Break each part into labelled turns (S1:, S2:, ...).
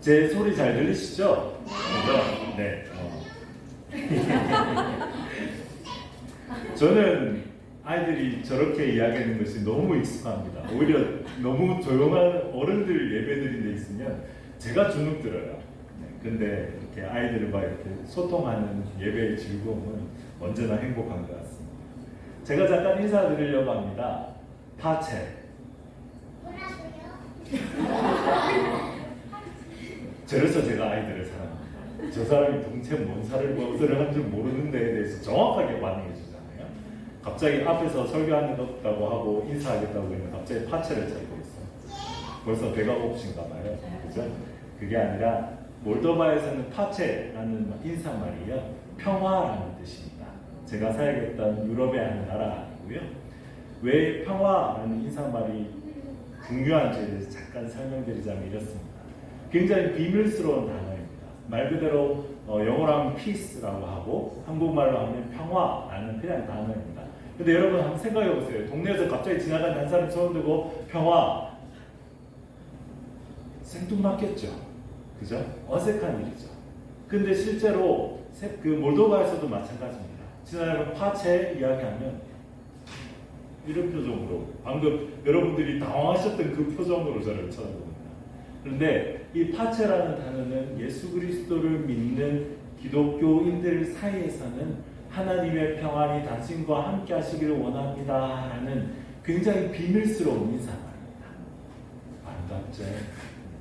S1: 제 소리 잘 들리시죠? 그죠? 네. 저는 아이들이 저렇게 이야기하는 것이 너무 익숙합니다. 오히려 너무 조용한 어른들 예배드린 데 있으면 제가 주눅 들어요. 근데 이렇게 아이들과 이렇게 소통하는 예배의 즐거움은 언제나 행복한 것 같습니다. 제가 잠깐 인사드리려고 합니다. 파체. 저래서 제가 아이들을 사랑합니다. 저 사람이 동체 뭔 살을 무엇을 한 줄 모르는 데에 대해서 정확하게 반응해 주잖아요. 갑자기 앞에서 설교한다고 하고 인사하겠다고 했는데 갑자기 파체를 차고 있어요. 벌써 배가 고프신가 봐요. 그죠? 그게 아니라 몰도바에서는 파체라는 인사말이요, 평화라는 뜻입니다. 제가 살겠던 유럽의 한 나라이고요. 왜 평화라는 인사말이 중요한지에 대해서 잠깐 설명드리자면 이렇습니다. 굉장히 비밀스러운 단어입니다. 말 그대로 영어로 하면 peace라고 하고 한국말로 하면 평화라는 그냥 단어입니다. 근데 여러분 한번 생각해 보세요. 동네에서 갑자기 지나가는 한 사람이 손을 들고 평화, 생뚱맞겠죠. 그죠? 어색한 일이죠. 근데 실제로 그 몰도바에서도 마찬가지입니다. 지나가는 파체 이야기하면 이런 표정으로, 방금 여러분들이 당황하셨던 그 표정으로 저를 쳐다봅니다. 그런데 이 파체라는 단어는 예수 그리스도를 믿는 기독교인들 사이에서는 하나님의 평안이 당신과 함께 하시기를 원합니다 라는 굉장히 비밀스러운 인사말입니다. 반갑죠?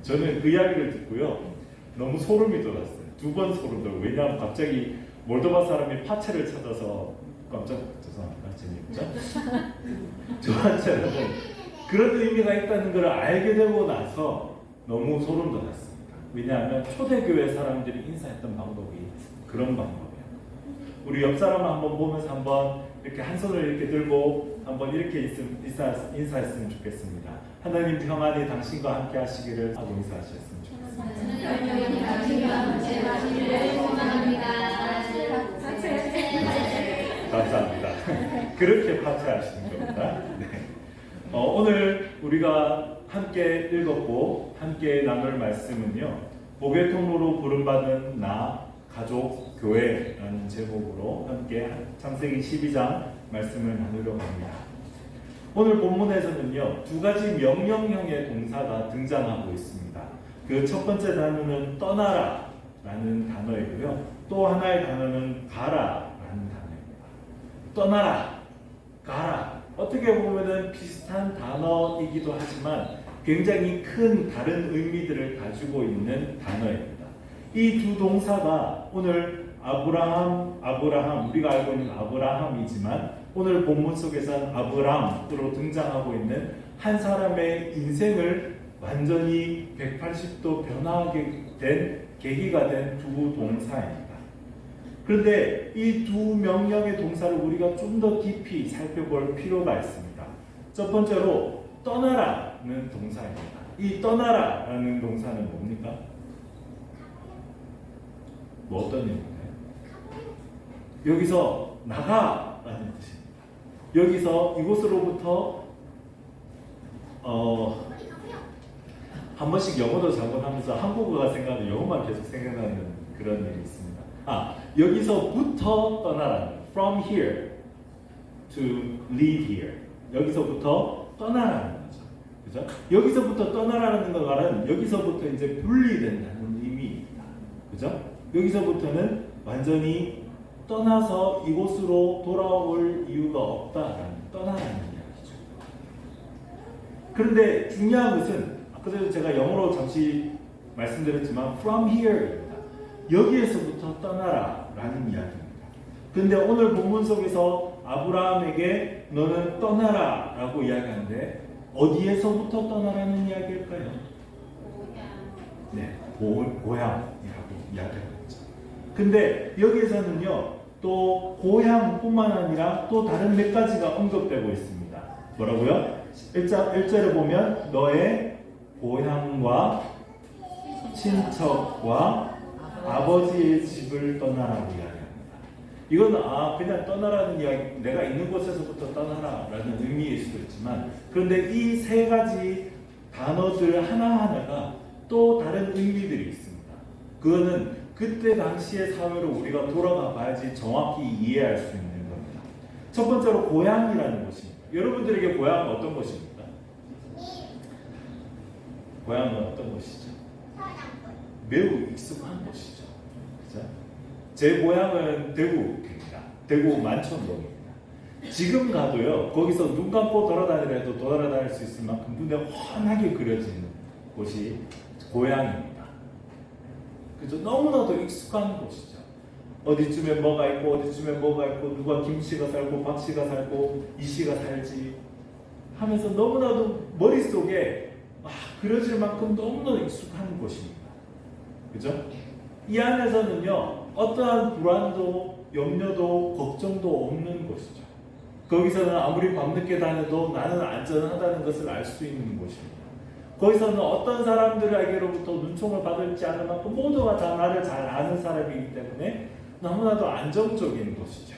S1: 저는 그 이야기를 듣고요, 너무 소름이 돋았어요. 두 번 소름 돋고. 왜냐하면 갑자기 몰도바 사람이 파체를 찾아서 깜짝, 죄송합니다. 재미있죠? 저한테는 그런 의미가 있다는 걸 알게 되고 나서 너무 소름 돋았습니다. 왜냐하면 초대교회 사람들이 인사했던 방법이 그런 방법이에요. 우리 옆 사람 한번 보면서 한번 이렇게 한 손을 이렇게 들고 한번 이렇게 인사했으면 좋겠습니다. 하나님 평안이 당신과 함께 하시기를 하고 인사하셨으면 좋겠습니다.
S2: 하나님 당신과 함께 하시기를 소망합니다.
S1: 감사합니다. 그렇게 파트하시는 겁니다. 네. 오늘 우리가 함께 읽었고 함께 나눌 말씀은요, 복의 통로로 부름받은 나, 가족, 교회라는 제목으로 함께 창세기 12장 말씀을 나누려고 합니다. 오늘 본문에서는요, 두 가지 명령형의 동사가 등장하고 있습니다. 그 첫 번째 단어는 떠나라 라는 단어이고요, 또 하나의 단어는 가라 라는 단어입니다. 떠나라, 가라, 어떻게 보면은 비슷한 단어이기도 하지만 굉장히 큰 다른 의미들을 가지고 있는 단어입니다. 이 두 동사가 오늘 아브라함, 우리가 알고 있는 아브라함이지만 오늘 본문 속에서는 아브람으로 등장하고 있는 한 사람의 인생을 완전히 180도 변화하게 된 계기가 된 두 동사입니다. 그런데 이 두 명령의 동사를 우리가 좀 더 깊이 살펴볼 필요가 있습니다. 첫 번째로 떠나라는 동사입니다. 이 떠나라라는 동사는 뭡니까? 뭐 어떤 의미인가요? 여기서 나가라는 뜻입니다. 여기서 이곳으로부터 한 번씩 영어도 작업하면서 한국어가 생각나는, 영어만 계속 생각나는 그런 일이 있습니다. 여기서부터 떠나라는, from here to leave here, 여기서부터 떠나라는 거죠. 그죠? 여기서부터 떠나라는 말은 여기서부터 이제 분리된다는 의미입니다. 그죠? 여기서부터는 완전히 떠나서 이곳으로 돌아올 이유가 없다라는, 떠나라는 이야기죠. 그런데 중요한 것은 아까 전에 제가 영어로 잠시 말씀드렸지만 from here입니다. 여기에서부터 떠나라라는 이야기입니다. 그런데 오늘 본문 속에서 아브라함에게 너는 떠나라라고 이야기하는데 어디에서부터 떠나라는 이야기일까요? 네, 고향이라고 이야기합니다. 근데 여기에서는요, 또 고향뿐만 아니라 또 다른 몇 가지가 언급되고 있습니다. 뭐라고요? 1절에 보면 너의 고향과 친척과 아버지의 집을 떠나라고 이야기합니다. 이건 그냥 떠나라는 이야기, 내가 있는 곳에서부터 떠나라라는 의미일 수도 있지만, 그런데 이 세 가지 단어들 하나하나가 또 다른 의미들이 있습니다. 그거는 그때 당시의 사회로 우리가 돌아가 봐야지 정확히 이해할 수 있는 겁니다. 첫 번째로 고향이라는 것입니다. 여러분들에게 고향은 어떤 것입니까? 고향은 어떤 것이죠? 매우 익숙한 것이죠. 그죠? 제 고향은 대구입니다. 대구 만천동입니다. 지금 가도요, 거기서 눈 감고 돌아다니더라도 돌아다닐 수 있을 만큼 눈에 환하게 그려지는 곳이 고향입니다. 그죠? 너무나도 익숙한 곳이죠. 어디쯤에 뭐가 있고, 어디쯤에 뭐가 있고, 누가 김씨가 살고, 박씨가 살고, 이씨가 살지 하면서 너무나도 머릿속에 그려질 만큼 너무나도 익숙한 곳입니다. 그죠? 이 안에서는요, 어떠한 불안도, 염려도, 걱정도 없는 곳이죠. 거기서는 아무리 밤늦게 다녀도 나는 안전하다는 것을 알 수 있는 곳입니다. 거기서는 어떤 사람들에게로부터 눈총을 받을지 않을 만큼 모두가 다 나를 잘 아는 사람이기 때문에 너무나도 안정적인 곳이죠.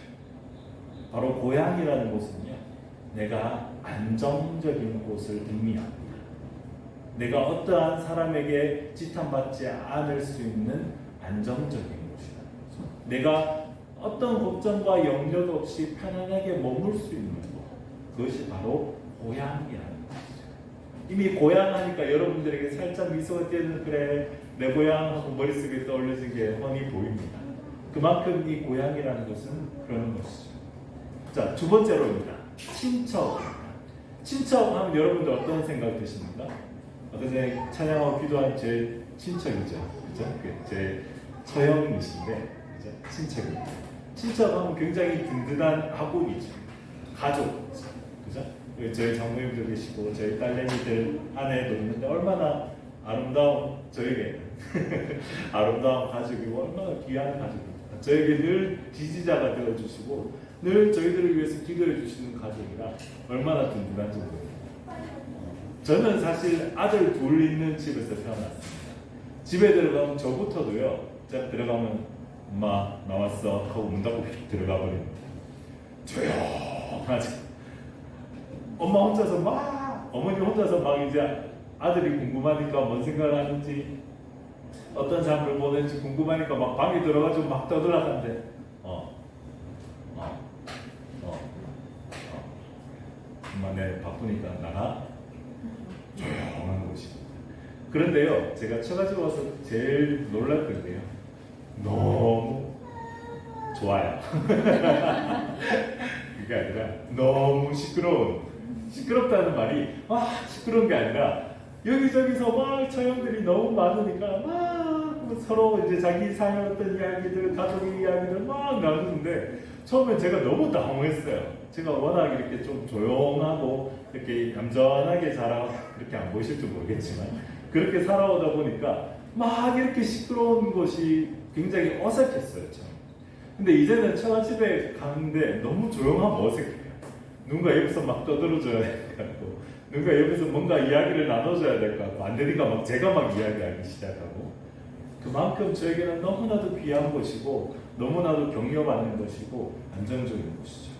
S1: 바로 고향이라는 곳은요, 내가 안정적인 곳을 의미합니다. 내가 어떠한 사람에게 지탄받지 않을 수 있는 안정적인 곳이라는 거죠. 내가 어떤 걱정과 염려도 없이 편안하게 머물 수 있는 것, 그것이 바로 고향이라는 것이죠. 이미 고향 하니까 여러분들에게 살짝 미소가 띄는, 그래 내 고향 하고 머릿속에 떠올려진 게 훤히 보입니다. 그만큼 이 고향이라는 것은 그런 것이죠. 자, 두 번째로입니다. 친척입니다. 친척하면 여러분들 어떤 생각 드십니까? 어제 찬양하고 기도한 제 친척이죠. 그죠? 제 처형이신데, 그죠? 친척입니다. 친척하면 굉장히 든든한 아군이죠. 가족이죠. 그죠? 저희 장모님도 계시고, 저희 딸내미들 아내도 있는데, 얼마나 아름다운, 저에게 아름다운 가족이고, 얼마나 귀한 가족입니다. 저에게 늘 지지자가 되어주시고, 늘 저희들을 위해서 기도해 주시는 가족이라 얼마나 든든한지 모릅니다. 저는 사실 아들 둘 있는 집에서 태어났습니다. 집에 들어가면 저부터도요, 딱 들어가면 엄마 나왔어 하고 문 닫고 들어가 버립니다. 조용하지. 엄마 혼자서 어머니 혼자서 막 이제 아들이 궁금하니까 뭔 생각을 하는지, 어떤 삶을 보는지 궁금하니까 막 방에 들어가지고 막 떠들어간대. 엄마 내 바쁘니까 나가. 조용한 곳입니다. 그런데요, 제가 처가집 와서 제일 놀랄 건데요, 너무 좋아요. 그게 아니라 너무 시끄럽다는 말이 시끄러운 게 아니라 여기저기서 막 처형들이 너무 많으니까 막 서로 이제 자기 삶의 어떤 이야기들, 가족의 이야기들 막 나누는데, 처음에 제가 너무 당황했어요. 제가 워낙 이렇게 좀 조용하고 이렇게 얌전하게 그렇게 안 보이실지 모르겠지만, 그렇게 살아오다 보니까 막 이렇게 시끄러운 것이 굉장히 어색했어요. 근데 이제는 처갓집에 가는데 너무 조용하면 어색해요. 누군가 옆에서 막 떠들어줘야 될 것 같고, 누군가 옆에서 뭔가 이야기를 나눠줘야 될 것 같고, 안 되니까 막 제가 막 이야기하기 시작하고, 그만큼 저에게는 너무나도 귀한 것이고, 너무나도 격려받는 것이고, 안정적인 것이죠.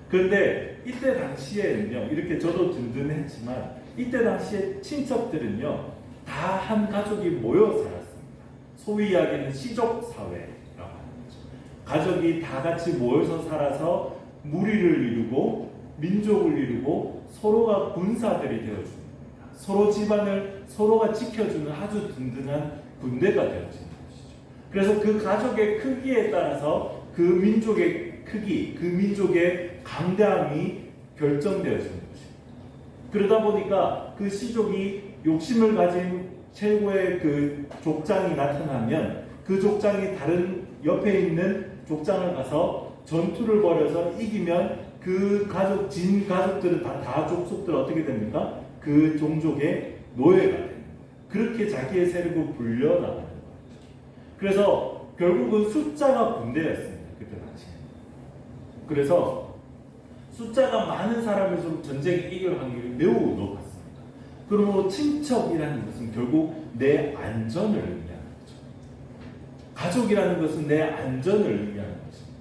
S1: 그런데 이때 당시에는요, 이렇게 저도 든든했지만, 이때 당시에 친척들은요, 다 한 가족이 모여 살았습니다. 소위 이야기는 시족사회라고 하는 거죠. 가족이 다 같이 모여서 살아서 무리를 이루고, 민족을 이루고, 서로가 군사들이 되어줍니다. 서로 집안을 서로가 지켜주는 아주 든든한 군대가 되어지는 것이죠. 그래서 그 가족의 크기에 따라서 그 민족의 크기, 그 민족의 강대함이 결정되어지는 것입니다. 그러다 보니까 그 시족이 욕심을 가진 최고의 그 족장이 나타나면, 그 족장이 다른 옆에 있는 족장을 가서 전투를 벌여서 이기면, 그 가족, 진 가족들은 다 족속들 어떻게 됩니까? 그 종족의 노예가 됩니다. 그렇게 자기의 세력을 불려나가는 거죠. 그래서 결국은 숫자가 군대였습니다. 그때 당시에. 그래서 숫자가 많은 사람일수록 전쟁에 이길 확률이 매우 높았습니다. 그러므로 친척이라는 것은 결국 내 안전을 의미하는 거죠. 가족이라는 것은 내 안전을 의미하는 것입니다.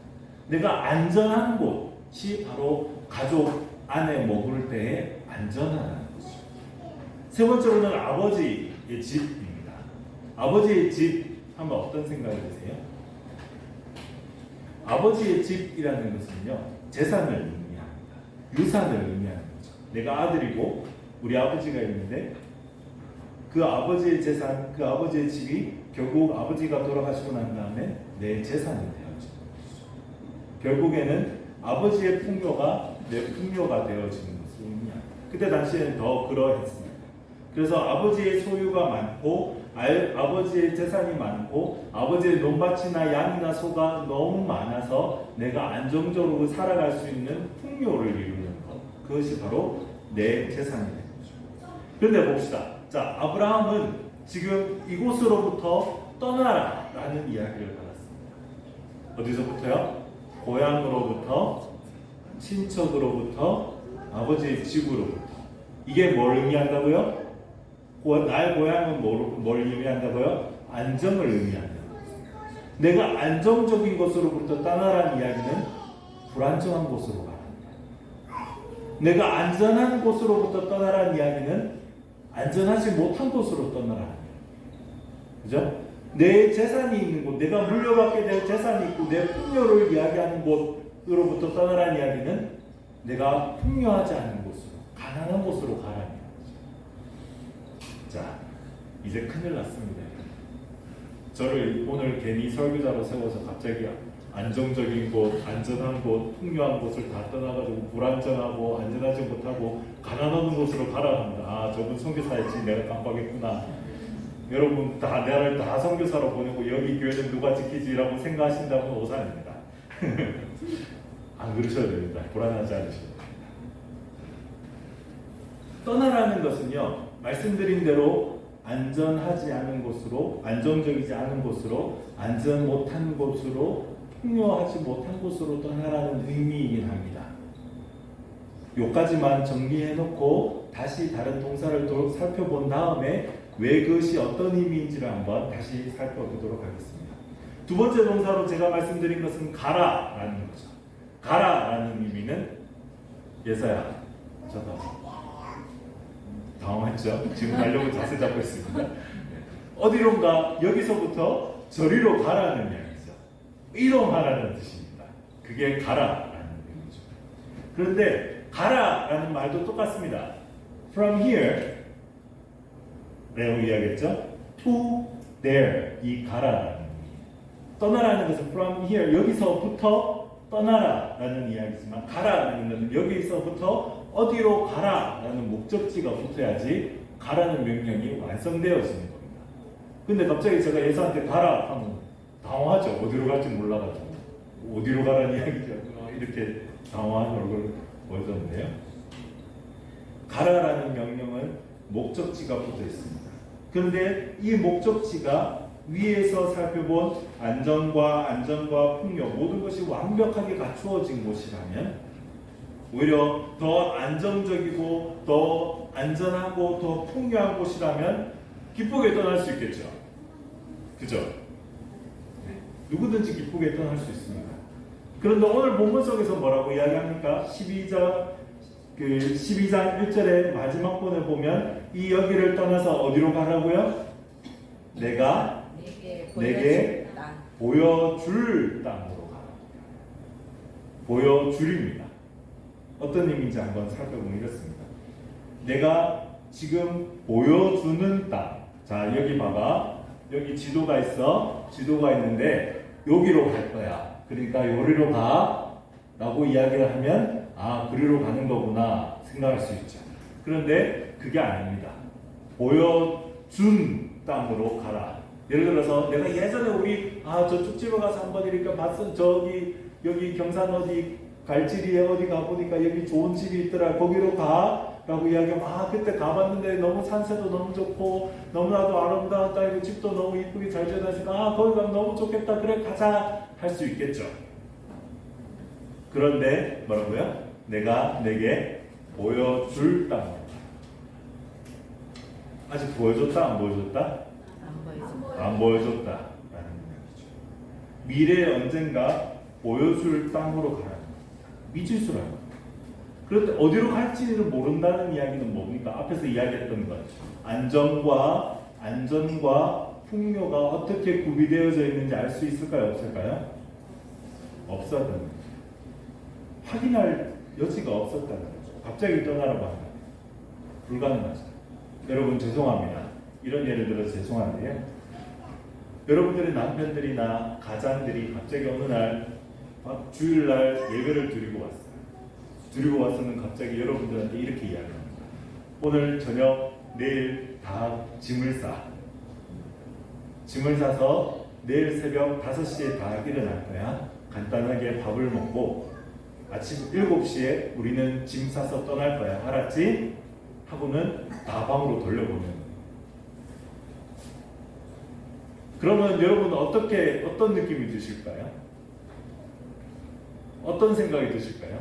S1: 내가 안전한 곳이 바로 가족 안에 머물 때의 안전하다는 것이죠. 세 번째로는 아버지의 집입니다. 아버지의 집 하면 어떤 생각이 드세요? 아버지의 집이라는 것은요, 재산을 의미합니다. 유산을 의미하는 거죠. 내가 아들이고 우리 아버지가 있는데 그 아버지의 재산, 그 아버지의 집이 결국 아버지가 돌아가시고 난 다음에 내 재산이 되어지는 거죠. 결국에는 아버지의 풍요가 내 풍요가 되어지는 것을 의미합니다. 그때 당시에는 더 그러했습니다. 그래서 아버지의 소유가 많고 아버지의 재산이 많고 아버지의 논밭이나 양이나 소가 너무 많아서 내가 안정적으로 살아갈 수 있는 풍요를 이루는 것, 그것이 바로 내 재산이 되는 거죠. 그런데 봅시다. 자, 아브라함은 지금 이곳으로부터 떠나라라는 이야기를 받았습니다. 어디서부터요? 고향으로부터, 친척으로부터, 아버지의 집으로부터. 이게 뭘 의미한다고요? 나의 고향은 뭘 의미한다고요? 안정을 의미한다. 내가 안정적인 곳으로부터 떠나라는 이야기는 불안정한 곳으로 가라. 내가 안전한 곳으로부터 떠나라는 이야기는 안전하지 못한 곳으로 떠나라는 이야기. 그죠? 내 재산이 있는 곳, 내가 물려받게 될 재산이 있고 내 풍요를 이야기하는 곳으로부터 떠나라는 이야기는 내가 풍요하지 않은 곳으로, 가난한 곳으로 가라는 거죠. 자, 이제 큰일 났습니다. 저를 오늘 괜히 설교자로 세워서 갑자기 안정적인 곳, 안전한 곳, 풍요한 곳을 다 떠나가지고 불안정하고 안전하지 못하고 가난한 곳으로 가라 합니다. 아, 저분 선교사였지, 내가 깜빡했구나. 여러분 나를 다 선교사로 보내고 여기 교회는 누가 지키지라고 생각하신다면 오산입니다. 안 그러셔야 됩니다. 불안하지 않으셔야 됩니다. 떠나라는 것은요, 말씀드린 대로 안전하지 않은 곳으로, 안정적이지 않은 곳으로, 안전 못한 곳으로, 풍요하지 못한 곳으로 떠나라는 의미이긴 합니다. 요까지만 정리해놓고 다시 다른 동사를 살펴본 다음에 왜 그것이 어떤 의미인지를 한번 다시 살펴보도록 하겠습니다. 두 번째 동사로 제가 말씀드린 것은 가라라는 거죠. 가라라는 의미는 예서야, 저도 당황했죠? 지금 가려고 자세 잡고 있습니다. 어디론가 여기서부터 저리로 가라는 이야기죠. 이동하라는 뜻입니다. 그게 가라라는 의미죠. 그런데 가라라는 말도 똑같습니다. From here 라고 이야기했죠. To there, 이 가라라는 의미. 떠나라는 것은 from here, 여기서부터 떠나라라는 이야기지만 가라라는 것은 여기서부터 어디로 가라라는 목적지가 붙어야지 가라는 명령이 완성되어지는 겁니다. 근데 갑자기 제가 예서한테 가라 하면 당황하죠. 어디로 갈지 몰라가지고. 어디로 가라는 이야기죠. 이렇게 당황한 얼굴을 보여줬는데요. 가라라는 명령은 목적지가 붙어 있습니다. 그런데 이 목적지가 위에서 살펴본 안정과 풍요, 모든 것이 완벽하게 갖추어진 곳이라면 오히려 더 안정적이고 더 안전하고 더 풍요한 곳이라면 기쁘게 떠날 수 있겠죠. 그죠? 네. 누구든지 기쁘게 떠날 수 있습니다. 그런데 오늘 본문 속에서 뭐라고 이야기합니까? 12장 1절의 마지막 본을 보면 이 여기를 떠나서 어디로 가라고요? 내가 내게 보여줄 땅으로 가라. 보여줄입니다. 어떤 의미인지 한번 살펴보면 이렇습니다. 내가 지금 보여주는 땅. 자, 여기 봐봐. 여기 지도가 있어. 지도가 있는데 여기로 갈 거야. 그러니까 여기로 가 라고 이야기를 하면 아, 그리로 가는 거구나 생각할 수 있죠. 그런데 그게 아닙니다. 보여준 땅으로 가라. 예를 들어서 내가 예전에 우리 저쪽 집에 가서 한번 이렇게 봤어. 여기 경산 어디 갈지리에 어디 가보니까 여기 좋은 집이 있더라. 거기로 가 라고 이야기하면 그때 가봤는데 너무 산세도 너무 좋고 너무나도 아름다운 땅이고 집도 너무 이쁘게 잘 지어놨으니까 거기 가면 너무 좋겠다. 그래 가자 할 수 있겠죠. 그런데 뭐라고요? 내가 내게 보여줄 땅. 아직 보여줬다? 안 보여줬다? 안 보여줬다 라는 이야기죠. 미래에 언젠가 보여줄 땅으로 가라는 겁니다. 미지수라는 겁니다. 그런데 어디로 갈지는 모른다는 이야기는 뭡니까? 앞에서 이야기했던 것. 안전과 풍요가 어떻게 구비되어져 있는지 알 수 있을까요? 없을까요? 없었다는 거죠. 확인할 여지가 없었다는 거죠. 갑자기 떠나라고 하면 불가능하죠. 여러분 죄송합니다. 이런 예를 들어서 죄송한데요. 여러분들의 남편들이나 가장들이 갑자기 어느 날 주일날 예배를 드리고 왔어요. 드리고 와서는 갑자기 여러분들한테 이렇게 이야기합니다. 오늘 저녁 내일 다 짐을 싸서 내일 새벽 5시에 다 일어날 거야. 간단하게 밥을 먹고 아침 7시에 우리는 짐 싸서 떠날 거야. 알았지? 하고는 다 방으로 돌려보내는 거예요. 그러면 여러분 어떤 느낌이 드실까요? 어떤 생각이 드실까요?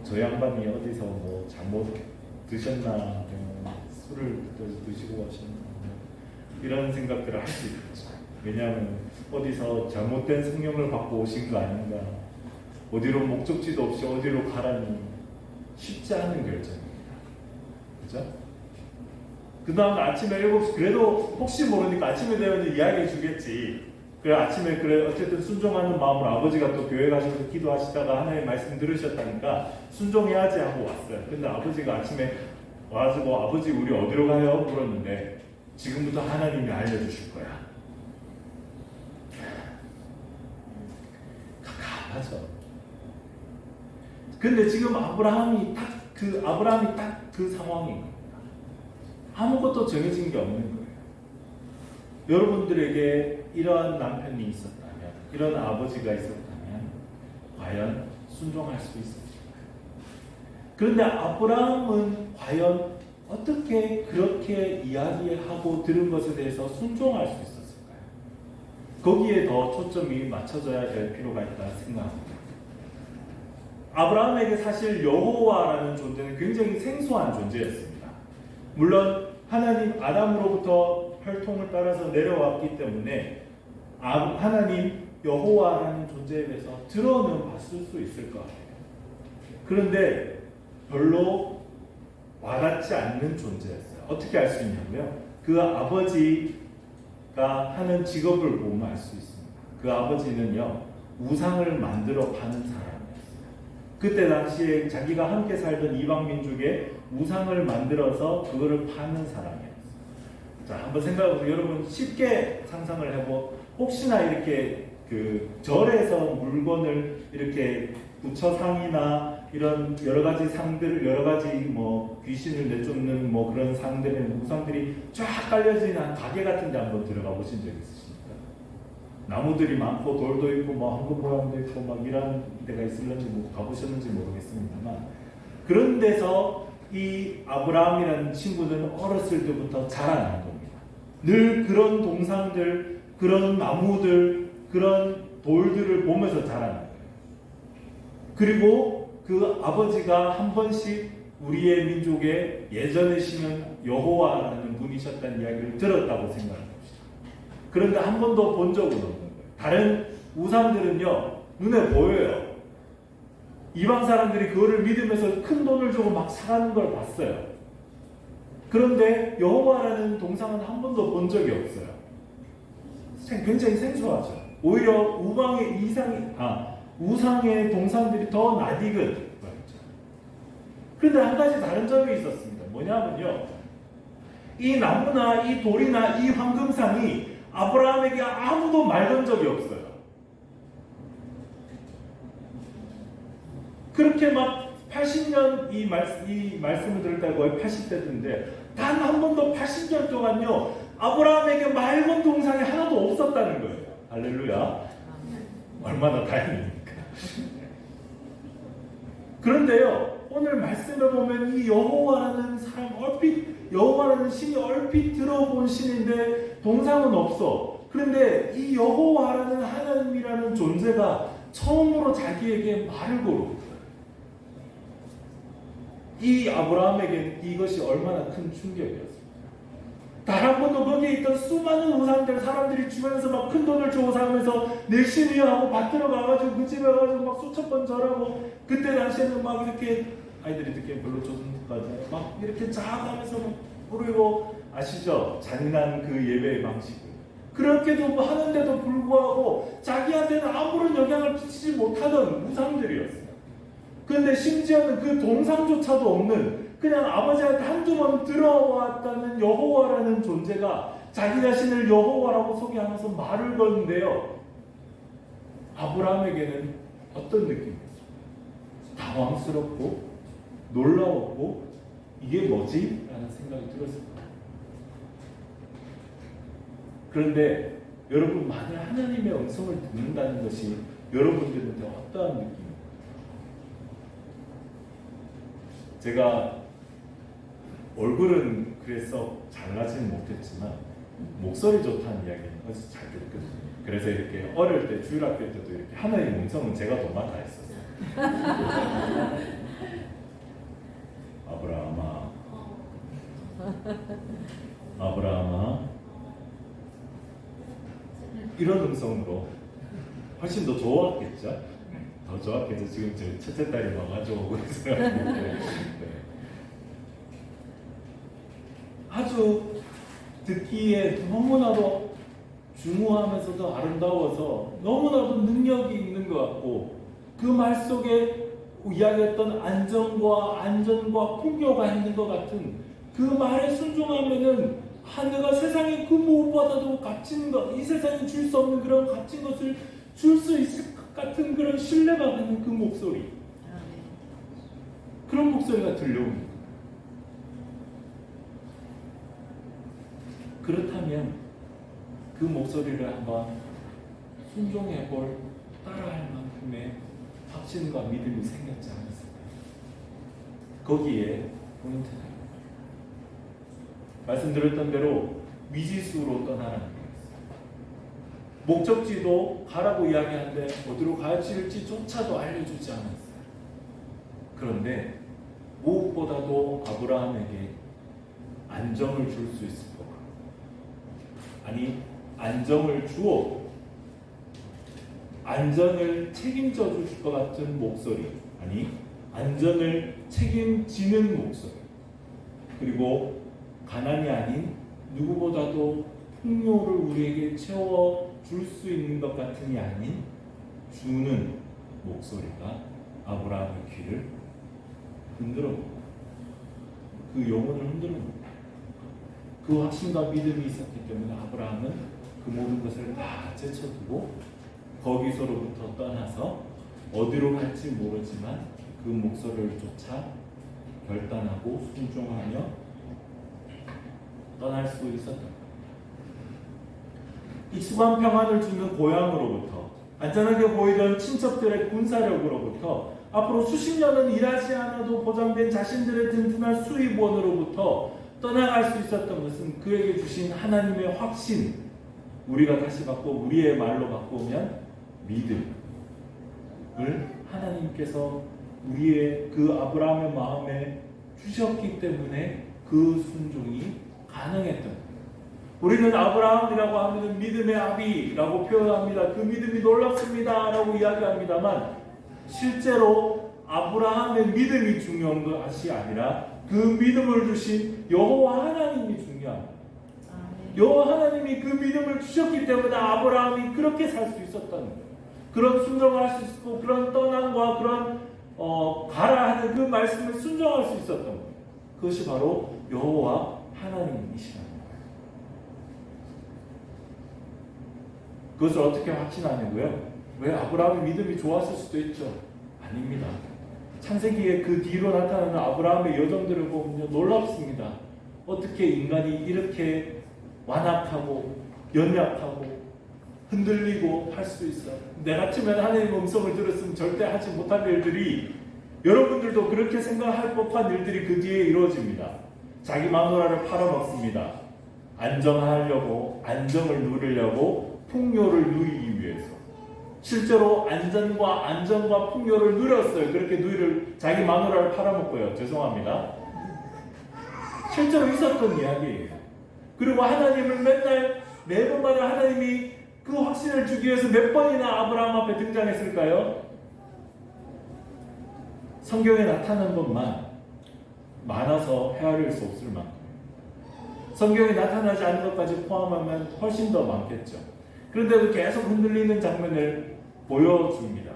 S1: 저 양반이 어디서 뭐 잘못 드셨나, 술을 드시고 가셨나, 이런 생각들을 할 수 있겠죠. 왜냐하면 어디서 잘못된 성령을 받고 오신 거 아닌가, 어디로 목적지도 없이 어디로 가라니 쉽지 않은 결정입니다. 그죠? 그 다음 아침에 7시, 그래도 혹시 모르니까 아침에 되면 이야기해 주겠지. 그래, 아침에 그래, 어쨌든 순종하는 마음으로 아버지가 또 교회 가셔서 기도하시다가 하나님의 말씀 들으셨다니까 순종해야지 하고 왔어요. 근데 아버지가 아침에 와가지고 아버지 우리 어디로 가요? 물었는데 지금부터 하나님이 알려주실 거야. 가까하죠. 근데 지금 아브라함이 딱 그 상황인 겁니다. 아무것도 정해진 게 없는 거예요. 여러분들에게 이러한 남편이 있었다면, 이런 아버지가 있었다면 과연 순종할 수 있었을까요? 그런데 아브라함은 과연 어떻게 그렇게 이야기하고 들은 것에 대해서 순종할 수 있었을까요? 거기에 더 초점이 맞춰져야 될 필요가 있다 생각합니다. 아브라함에게 사실 여호와라는 존재는 굉장히 생소한 존재였습니다. 물론 하나님 아담으로부터 혈통을 따라서 내려왔기 때문에 하나님 여호와라는 존재에 대해서 들어는 봤을 수 있을 것 같아요. 그런데 별로 와닿지 않는 존재였어요. 어떻게 알 수 있냐고요? 그 아버지가 하는 직업을 보면 알 수 있습니다. 그 아버지는요, 우상을 만들어 파는 사람이었어요. 그때 당시에 자기가 함께 살던 이방 민족에 우상을 만들어서 그거를 파는 사람이었어요. 자, 한번 생각해보세요. 여러분 쉽게 상상을 해보. 혹시나 이렇게 그 절에서 물건을 이렇게 부처상이나 이런 여러 가지 상들, 여러 가지 뭐 귀신을 내쫓는 뭐 그런 상들의 우상들이 쫙 깔려진 한 가게 같은데 한번 들어가 보신 적 있으십니까? 나무들이 많고 돌도 있고 뭐 황금 모양도 있고 막 이런 데가 있을런지 뭐 가보셨는지 모르겠습니다만, 그런 데서 이 아브라함이라는 친구는 어렸을 때부터 자라난 겁니다. 늘 그런 동상들, 그런 나무들, 그런 돌들을 보면서 자라는 거예요. 그리고 그 아버지가 한 번씩 우리의 민족에 예전에 신은 여호와라는 분이셨다는 이야기를 들었다고 생각합니다. 그런데 한 번도 본 적은 없는 거예요. 다른 우상들은요, 눈에 보여요. 이방 사람들이 그거를 믿으면서 큰 돈을 주고 막 사가는 걸 봤어요. 그런데 여호와라는 동상은 한 번도 본 적이 없어요. 굉장히 생소하죠. 오히려 우상의 동상들이 더 낯익은 거였죠. 그런데 한 가지 다른 점이 있었습니다. 뭐냐면요, 이 나무나 이 돌이나 이 황금상이 아브라함에게 아무도 말 건 적이 없어요. 그렇게 막 80년 이 말씀을 들을 때 거의 80대인데 단 한 번도 80년 동안요, 아브라함에게 말 건 동상이 하나도 없었다는 거예요. 할렐루야. 얼마나 다행입니까? 그런데요, 오늘 말씀을 보면 이 여호와라는 사람, 여호와라는 신이 얼핏 들어본 신인데 동상은 없어. 그런데 이 여호와라는 하나님이라는 존재가 처음으로 자기에게 말을 걸어요. 이 아브라함에게 이것이 얼마나 큰 충격이었습니까? 단 한 번도 거기에 있던 수많은 우상들, 사람들이 주변에서 막 큰 돈을 주고 사면서 열심히 하고 밭으로 가가지고 그 집에 가가지고 막 수천 번 절하고, 그때 당시에는 막 이렇게 아이들이 듣기에 별로 좋은 것까지 막 이렇게 자아가면서 막 부르고 아시죠? 잔인한 그 예배의 방식을. 그렇게도 뭐 하는데도 불구하고 자기한테는 아무런 영향을 끼치지 못하던 우상들이었어요. 그런데 심지어는 그 동상조차도 없는 그냥 아버지한테 한두 번 들어왔다는 여호와라는 존재가 자기 자신을 여호와라고 소개하면서 말을 거는데요. 아브라함에게는 어떤 느낌이었어요? 당황스럽고 놀라웠고 이게 뭐지? 라는 생각이 들었습니다. 그런데 여러분, 만약 하나님의 음성을 듣는다는 것이 여러분들한테 어떠한 느낌입니까? 제가 얼굴은 그래서 잘나지는 못했지만 목소리 좋다는 이야기는 어디서 잘 들었거든요. 그래서 이렇게 어릴 때 주일학교 때도 이렇게 하나님 음성은 제가 도맡아 했었어요. 아브라함아, 아브라함아, 이런 음성으로 훨씬 더 좋았겠죠? 더 좋았겠죠. 지금 저 첫째 딸이 와가지고 그래서 네. 아주 듣기에 너무나도 중후하면서도 아름다워서 너무나도 능력이 있는 것 같고 그 말 속에 이야기했던 안전과 풍요가 있는 것 같은 그 말에 순종하면은 내가 세상에 그 무엇보다도 값진 것, 이 세상에 줄 수 없는 그런 값진 것을 줄 수 있을 것 같은 그런 신뢰가 가는 그 목소리, 그런 목소리가 들려옵니다. 그렇다면 그 목소리를 한번 순종해볼, 따라할 만큼의 확신과 믿음이 생겼지 않았을까요? 거기에 포인트가 말씀드렸던 대로 미지수로 떠나라는 거였어요. 목적지도 가라고 이야기하는데 어디로 갈지조차도 알려주지 않았어요. 그런데 무엇보다도 아브라함에게 안정을 줄 수 있을 것 같고, 아니 안정을 주어 안전을 책임져 주실 것 같은 목소리, 아니 안전을 책임지는 목소리, 그리고 가난이 아닌 누구보다도 풍요를 우리에게 채워줄 수 있는 것 같은이 아닌 주는 목소리가 아브라함의 귀를 흔들어 봅니다. 그 영혼을 흔들어 봅니다. 그 확신과 믿음이 있었기 때문에 아브라함은 그 모든 것을 다 제쳐두고 거기서로부터 떠나서 어디로 갈지 모르지만 그 목소리를 쫓아 결단하고 순종하며 떠날 수 있었던 것. 익숙한 평안을 주는 고향으로부터, 안전하게 보이던 친척들의 군사력으로부터, 앞으로 수십 년은 일하지 않아도 보장된 자신들의 든든한 수입원으로부터 떠나갈 수 있었던 것은 그에게 주신 하나님의 확신, 우리가 다시 우리의 말로 바꾸면 믿음을 하나님께서 우리의 그 아브라함의 마음에 주셨기 때문에 그 순종이 가능했던 거예요. 우리는 아브라함이라고 하면 믿음의 아비라고 표현합니다. 그 믿음이 놀랍습니다 라고 이야기합니다만 실제로 아브라함의 믿음이 중요한 것이 아니라 그 믿음을 주신 여호와 하나님이 중요합니다. 여호와 하나님이 그 믿음을 주셨기 때문에 아브라함이 그렇게 살 수 있었다는 거예요. 그런 순종을 할 수 있고 그런 떠남과 그런 가라 하는 그 말씀을 순종할 수 있었던 거예요. 그것이 바로 여호와 하나님이시라는 거예요. 그것을 어떻게 확신하냐고요? 왜 아브라함의 믿음이 좋았을 수도 있죠. 아닙니다. 창세기에 그 뒤로 나타나는 아브라함의 여정들을 보면 놀랍습니다. 어떻게 인간이 이렇게 완악하고 연약하고 흔들리고 할 수 있어. 내 같으면 하나님의 음성을 들었으면 절대 하지 못할 일들이, 여러분들도 그렇게 생각할 법한 일들이 그 뒤에 이루어집니다. 자기 마누라를 팔아먹습니다. 안정하려고, 안정을 누리려고, 풍요를 누리기 위해서. 실제로 안정과 풍요를 누렸어요. 그렇게 자기 마누라를 팔아먹고요. 죄송합니다. 실제로 있었던 이야기예요. 그리고 하나님을 매번마다 하나님이 그 확신을 주기 위해서 몇 번이나 아브라함 앞에 등장했을까요? 성경에 나타난 것만 많아서 헤아릴 수 없을 만큼 성경에 나타나지 않은 것까지 포함하면 훨씬 더 많겠죠. 그런데도 계속 흔들리는 장면을 보여줍니다.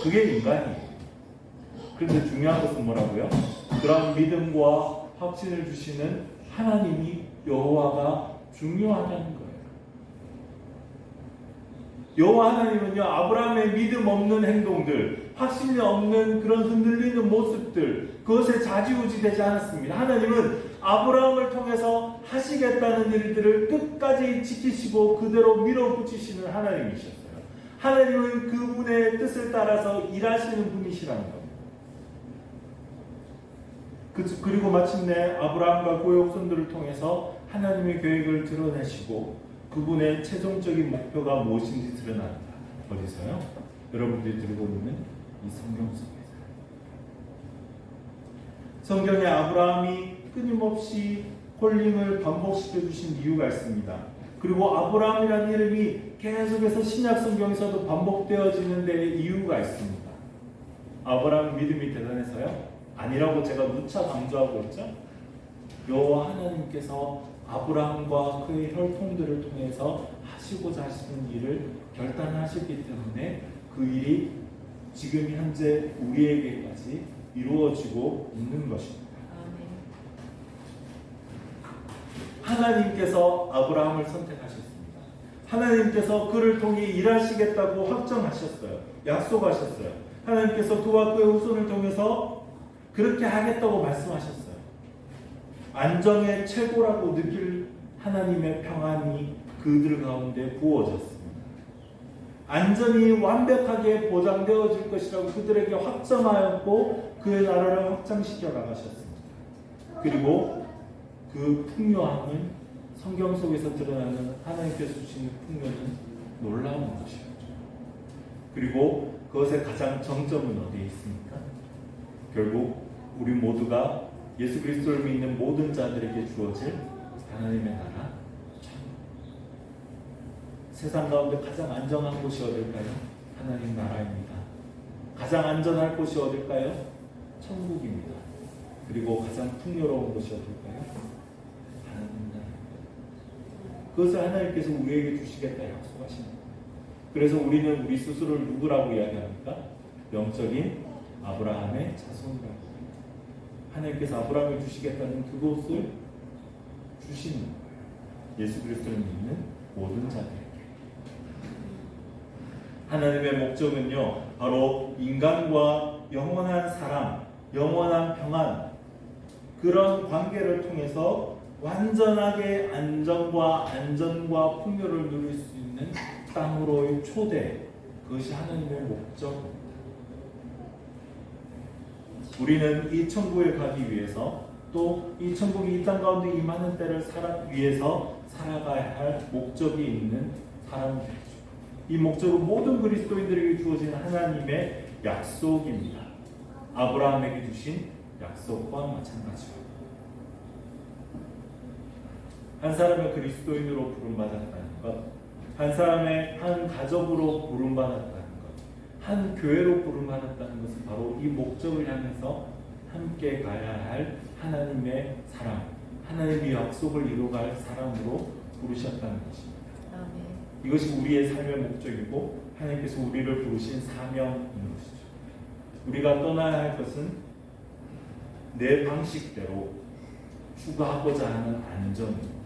S1: 그게 인간이에요. 그런데 중요한 것은 뭐라고요? 그런 믿음과 확신을 주시는 하나님이 여호와가 중요하다는 거예요. 여호와 하나님은요, 아브라함의 믿음 없는 행동들, 확신이 없는 그런 흔들리는 모습들, 그것에 좌지우지되지 않았습니다. 하나님은 아브라함을 통해서 하시겠다는 일들을 끝까지 지키시고 그대로 밀어붙이시는 하나님이셨어요. 하나님은 그분의 뜻을 따라서 일하시는 분이시라는 겁니다. 그리고 마침내 아브라함과 그의 후손들을 통해서 하나님의 계획을 드러내시고 그분의 최종적인 목표가 무엇인지 드러납니다. 어디서요? 여러분들이 들고 있는 이 성경 속에서. 성경에 아브라함이 끊임없이 콜링을 반복시켜 주신 이유가 있습니다. 그리고 아브라함이라는 이름이 계속해서 신약 성경에서도 반복되어지는 데에 이유가 있습니다. 아브라함 믿음이 대단해서요? 아니라고 제가 누차 강조하고 있죠. 여호와 하나님께서 아브라함과 그의 혈통들을 통해서 하시고자 하시는 일을 결단하셨기 때문에 그 일이 지금 현재 우리에게까지 이루어지고 있는 것입니다. 하나님께서 아브라함을 선택하셨습니다. 하나님께서 그를 통해 일하시겠다고 확정하셨어요. 약속하셨어요. 하나님께서 그와 그의 후손을 통해서 그렇게 하겠다고 말씀하셨어요. 안정의 최고라고 느낄 하나님의 평안이 그들 가운데 부어졌습니다. 안전이 완벽하게 보장되어질 것이라고 그들에게 확정하였고 그의 나라를 확장시켜 나가셨습니다. 그리고 그 풍요함을 성경 속에서 드러나는 하나님께서 주시는 풍요는 놀라운 것이었죠. 그리고 그것의 가장 정점은 어디에 있습니까? 결국 우리 모두가 예수 그리스도를 믿는 모든 자들에게 주어질 하나님의 나라, 세상 가운데 가장 안전한 곳이 어딜까요? 하나님 나라입니다. 가장 안전할 곳이 어딜까요? 천국입니다. 그리고 가장 풍요로운 곳이 어딜까요? 하나님 나라입니다. 그것을 하나님께서 우리에게 주시겠다 약속하십니다. 그래서 우리는 우리 스스로를 누구라고 이야기합니까? 영적인 아브라함의 자손이라고. 하나님께서 아브라함을 주시겠다는 그곳을 주시는 거예요. 예수 그리스도를 믿는 모든 자들에게. 하나님의 목적은요, 바로 인간과 영원한 사랑, 영원한 평안, 그런 관계를 통해서 완전하게 안전과 풍요를 누릴 수 있는 땅으로의 초대, 그것이 하나님의 목적입니다. 우리는 이 천국에 가기 위해서 또 이 천국이 이 땅 가운데 임하는 때를 위해서 살아가야 할 목적이 있는 사람들이죠. 이 목적은 모든 그리스도인들에게 주어진 하나님의 약속입니다. 아브라함에게 주신 약속과 마찬가지로 한 사람의 그리스도인으로 부름받았다는 것, 한 사람의 한 가족으로 부름받았다는 것, 한 교회로 부름받았다는 것은 바로 이 목적을 향해서 함께 가야 할 하나님의 사람, 하나님의 약속을 이루어갈 사람으로 부르셨다는 것입니다. 이것이 우리의 삶의 목적이고 하나님께서 우리를 부르신 사명인 것이죠. 우리가 떠나야 할 것은 내 방식대로 추구하고자 하는 안전입니다.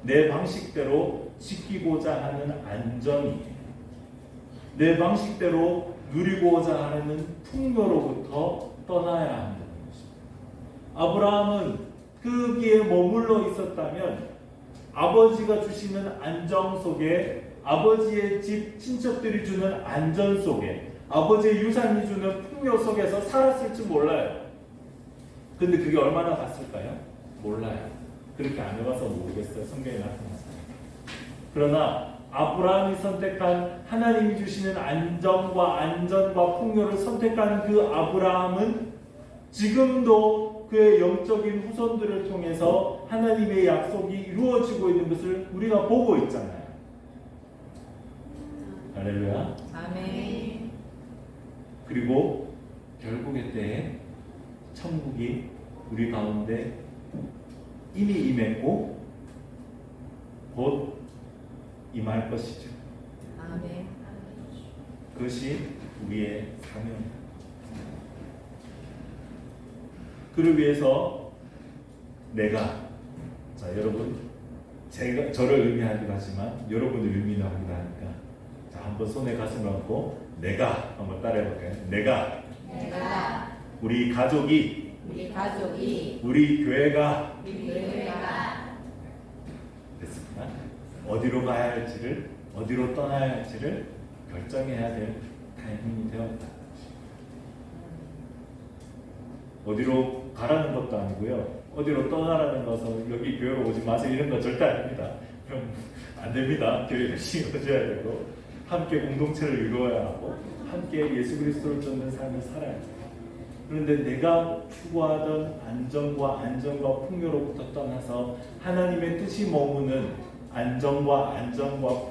S1: 내 방식대로 지키고자 하는 안전이에요. 내 방식대로 누리고자 하는 풍요로부터 떠나야 한다는 것입니다. 아브라함은 거기에 머물러 있었다면 아버지가 주시는 안정 속에, 아버지의 집 친척들이 주는 안전 속에, 아버지의 유산이 주는 풍요 속에서 살았을지 몰라요. 근데 그게 얼마나 갔을까요? 몰라요. 그렇게 안 해봐서 모르겠어요. 성경에 나타나서. 그러나 아브라함이 선택한 하나님이 주시는 안전과 풍요를 선택한 그 아브라함은 지금도 그의 영적인 후손들을 통해서 하나님의 약속이 이루어지고 있는 것을 우리가 보고 있잖아요. 할렐루야.
S2: 아멘.
S1: 그리고 결국의 때에 천국이 우리 가운데 이미 임했고 곧 임할 것이죠.
S2: 아멘.
S1: 그것이 우리의 사명입니다. 그를 위해서 내가, 자 여러분, 제가 저를 의미하기도 하지만 여러분을 의미하기도 하니까, 자 한번 손에 가슴을 얹고 내가 한번 따라해볼까요? 내가 우리 가족이 우리 교회가 됐습니다. 어디로 가야 할지를, 어디로 떠나야 할지를 결정해야 될 타이밍이 되었다. 어디로 가라는 것도 아니고요. 어디로 떠나라는 것은 여기 교회로 오지 마세요 이런 거 절대 아닙니다. 그럼 안 됩니다. 교회 열심히 오셔야 되고 함께 공동체를 이루어야 하고 함께 예수 그리스도를 쫓는 삶을 살아야 돼요. 그런데 내가 추구하던 안정과 풍요로부터 떠나서 하나님의 뜻이 머무는 안정과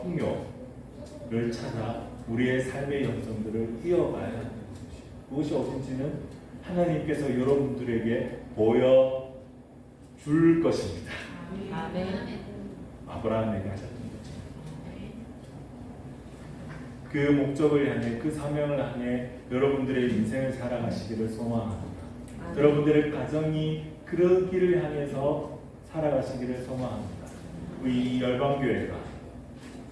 S1: 풍요를 찾아 우리의 삶의 영성들을 이어가야 하는 것이죠. 그것이 어딘지는 하나님께서 여러분들에게 보여줄 것입니다.
S2: 아멘.
S1: 아브라함에게 하셨던 거죠. 그 목적을 향해, 그 사명을 향해 여러분들의 인생을 살아가시기를 소망합니다. 여러분들의 가정이 그 길을 향해서 살아가시기를 소망합니다. 우리 열방교회가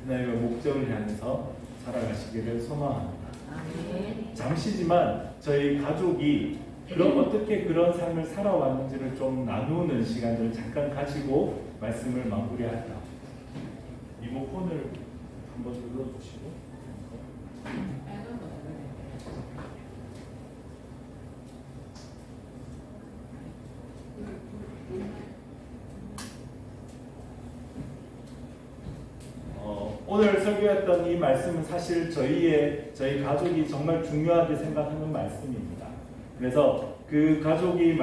S1: 하나님의 목적을 향해서 살아가시기를 소망합니다.
S2: 아멘.
S1: 잠시지만 저희 가족이 어떻게 그런 삶을 살아왔는지를 좀 나누는 시간들을 잠깐 가지고 말씀을 마무리할까. 리모컨을 한번 눌러주시고. 오늘 설교했던 이 말씀은 사실 저희 가족이 정말 중요하게 생각하는 말씀입니다. 그래서 그 가족이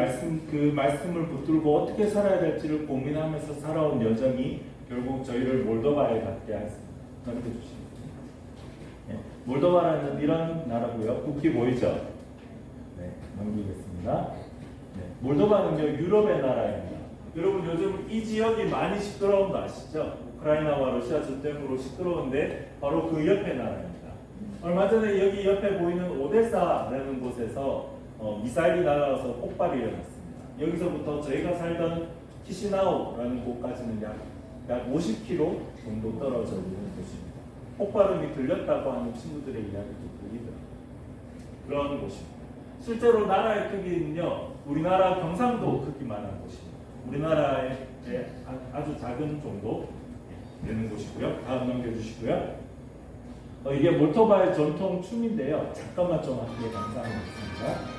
S1: 그 말씀을 붙들고 어떻게 살아야 될지를 고민하면서 살아온 여정이 결국 저희를 몰도바에 갔게 했습니다. 넘겨주시면. 네, 몰도바라는 이런 나라고요. 국기 보이죠? 네, 넘기겠습니다. 네, 몰도바는요 유럽의 나라입니다. 여러분 요즘 이 지역이 많이 시끄러운 거 아시죠? 우크라이나와 러시아 전쟁으로 시끄러운데 바로 그 옆에 나라입니다. 얼마 전에 여기 옆에 보이는 오데사라는 곳에서 미사일이 날아와서 폭발이 일어났습니다. 여기서부터 저희가 살던 키시나우라는 곳까지는 약 50km 정도 떨어져 있는 곳입니다. 폭발음이 들렸다고 하는 친구들의 이야기도 들리더라고요. 그런 곳입니다. 실제로 나라의 크기는요, 우리나라 경상도 크기만한 곳입니다. 우리나라의 아주 작은 정도 되는 곳이고요. 다음 넘겨주시고요. 이게 몰도바의 전통 춤인데요. 잠깐만 좀 하시길 감사하겠습니다.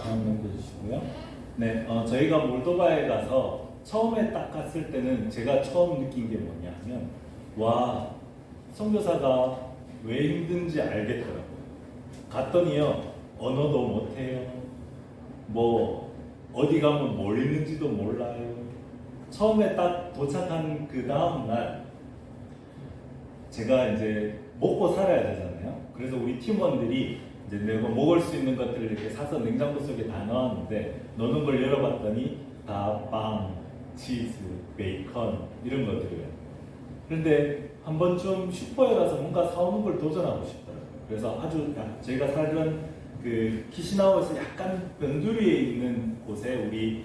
S1: 다음 넘겨주시고요. 네, 저희가 몰도바에 가서 처음에 딱 갔을 때는 제가 처음 느낀 게 뭐냐 하면, 와, 선교사가 왜 힘든지 알겠더라고요. 갔더니요, 언어도 못해요. 뭐 어디 가면 뭘 있는지도 몰라요. 처음에 딱 도착한 그 다음날 제가 이제 먹고 살아야 되잖아요. 그래서 우리 팀원들이 이제 내가 먹을 수 있는 것들을 이렇게 사서 냉장고 속에 다 넣었는데, 넣는 걸 열어봤더니 다 빵, 치즈, 베이컨 이런 것들이에요. 그런데 한 번쯤 슈퍼에 가서 뭔가 사오는 걸 도전하고 싶더라고요. 그래서 아주 저희가 살던 그 키시나우에서 약간 변두리에 있는 곳에 우리